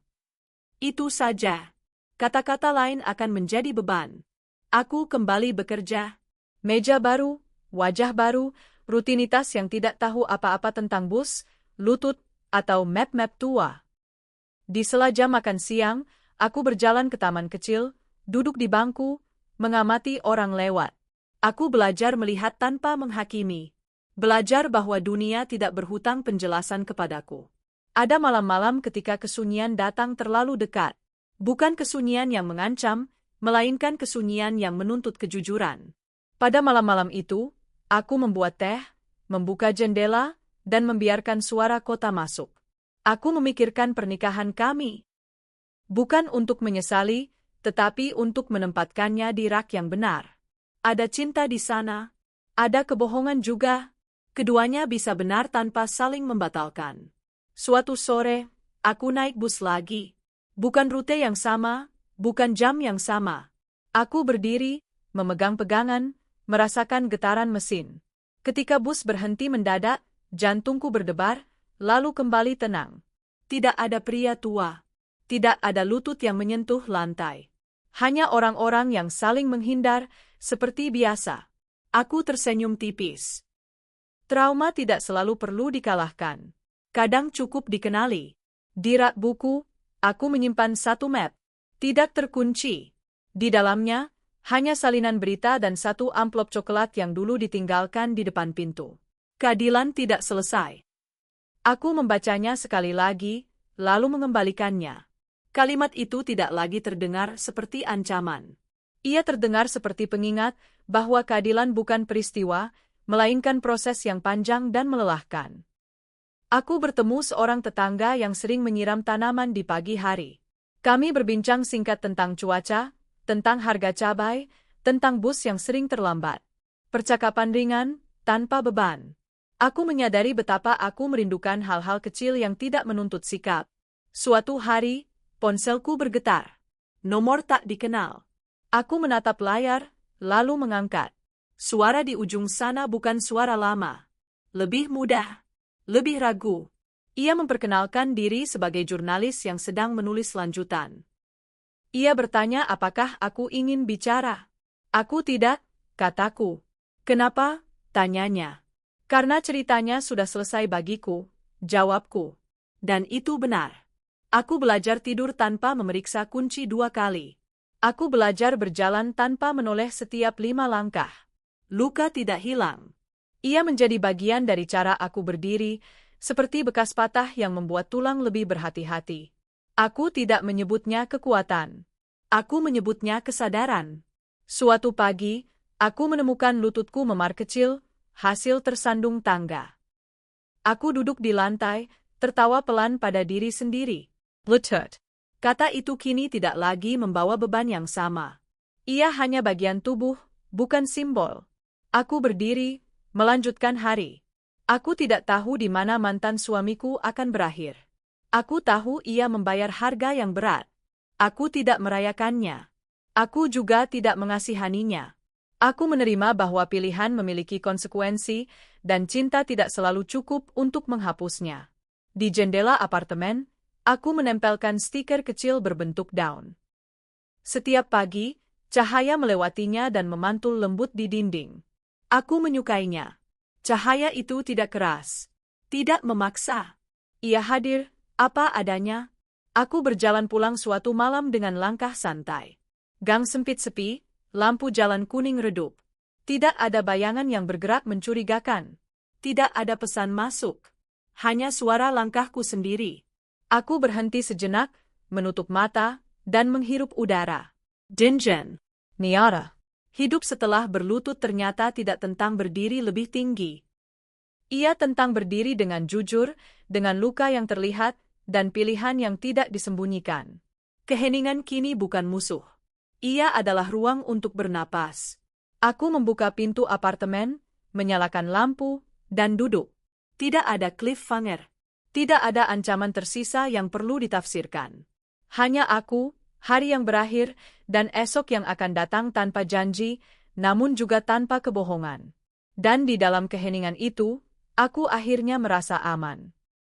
Itu saja. Kata-kata lain akan menjadi beban. Aku kembali bekerja. Meja baru, wajah baru, rutinitas yang tidak tahu apa-apa tentang bus, lutut, atau map-map tua. Di sela jam makan siang, aku berjalan ke taman kecil, duduk di bangku, mengamati orang lewat. Aku belajar melihat tanpa menghakimi. Belajar bahwa dunia tidak berhutang penjelasan kepadaku. Ada malam-malam ketika kesunyian datang terlalu dekat. Bukan kesunyian yang mengancam, melainkan kesunyian yang menuntut kejujuran. Pada malam-malam itu, aku membuat teh, membuka jendela, dan membiarkan suara kota masuk. Aku memikirkan pernikahan kami. Bukan untuk menyesali, tetapi untuk menempatkannya di rak yang benar. Ada cinta di sana, ada kebohongan juga. Keduanya bisa benar tanpa saling membatalkan. Suatu sore, aku naik bus lagi. Bukan rute yang sama, bukan jam yang sama. Aku berdiri, memegang pegangan, merasakan getaran mesin. Ketika bus berhenti mendadak, jantungku berdebar, lalu kembali tenang. Tidak ada pria tua. Tidak ada lutut yang menyentuh lantai. Hanya orang-orang yang saling menghindar, seperti biasa. Aku tersenyum tipis. Trauma tidak selalu perlu dikalahkan. Kadang cukup dikenali. Di rak buku, aku menyimpan satu map. Tidak terkunci. Di dalamnya, hanya salinan berita dan satu amplop coklat yang dulu ditinggalkan di depan pintu. Keadilan tidak selesai. Aku membacanya sekali lagi, lalu mengembalikannya. Kalimat itu tidak lagi terdengar seperti ancaman. Ia terdengar seperti pengingat bahwa keadilan bukan peristiwa, melainkan proses yang panjang dan melelahkan. Aku bertemu seorang tetangga yang sering menyiram tanaman di pagi hari. Kami berbincang singkat tentang cuaca, tentang harga cabai, tentang bus yang sering terlambat. Percakapan ringan, tanpa beban. Aku menyadari betapa aku merindukan hal-hal kecil yang tidak menuntut sikap. Suatu hari, ponselku bergetar. Nomor tak dikenal. Aku menatap layar, lalu mengangkat. Suara di ujung sana bukan suara lama. Lebih mudah. Lebih ragu. Ia memperkenalkan diri sebagai jurnalis yang sedang menulis lanjutan. Ia bertanya apakah aku ingin bicara. Aku tidak, kataku. Kenapa? Tanyanya. Karena ceritanya sudah selesai bagiku, jawabku. Dan itu benar. Aku belajar tidur tanpa memeriksa kunci 2 kali. Aku belajar berjalan tanpa menoleh setiap 5 langkah. Luka tidak hilang. Ia menjadi bagian dari cara aku berdiri, seperti bekas patah yang membuat tulang lebih berhati-hati. Aku tidak menyebutnya kekuatan. Aku menyebutnya kesadaran. Suatu pagi, aku menemukan lututku memar kecil, hasil tersandung tangga. Aku duduk di lantai, tertawa pelan pada diri sendiri. Lutut. Kata itu kini tidak lagi membawa beban yang sama. Ia hanya bagian tubuh, bukan simbol. Aku berdiri, melanjutkan hari. Aku tidak tahu di mana mantan suamiku akan berakhir. Aku tahu ia membayar harga yang berat. Aku tidak merayakannya. Aku juga tidak mengasihaninya. Aku menerima bahwa pilihan memiliki konsekuensi, dan cinta tidak selalu cukup untuk menghapusnya. Di jendela apartemen, aku menempelkan stiker kecil berbentuk daun. Setiap pagi, cahaya melewatinya dan memantul lembut di dinding. Aku menyukainya. Cahaya itu tidak keras, tidak memaksa. Ia hadir, apa adanya. Aku berjalan pulang suatu malam dengan langkah santai. Gang sempit sepi, lampu jalan kuning redup. Tidak ada bayangan yang bergerak mencurigakan. Tidak ada pesan masuk. Hanya suara langkahku sendiri. Aku berhenti sejenak, menutup mata, dan menghirup udara. Dingen. Niara. Hidup setelah berlutut ternyata tidak tentang berdiri lebih tinggi. Ia tentang berdiri dengan jujur, dengan luka yang terlihat, dan pilihan yang tidak disembunyikan. Keheningan kini bukan musuh. Ia adalah ruang untuk bernapas. Aku membuka pintu apartemen, menyalakan lampu, dan duduk. Tidak ada cliffhanger. Tidak ada ancaman tersisa yang perlu ditafsirkan. Hanya aku, hari yang berakhir, dan esok yang akan datang tanpa janji, namun juga tanpa kebohongan. Dan di dalam keheningan itu, aku akhirnya merasa aman.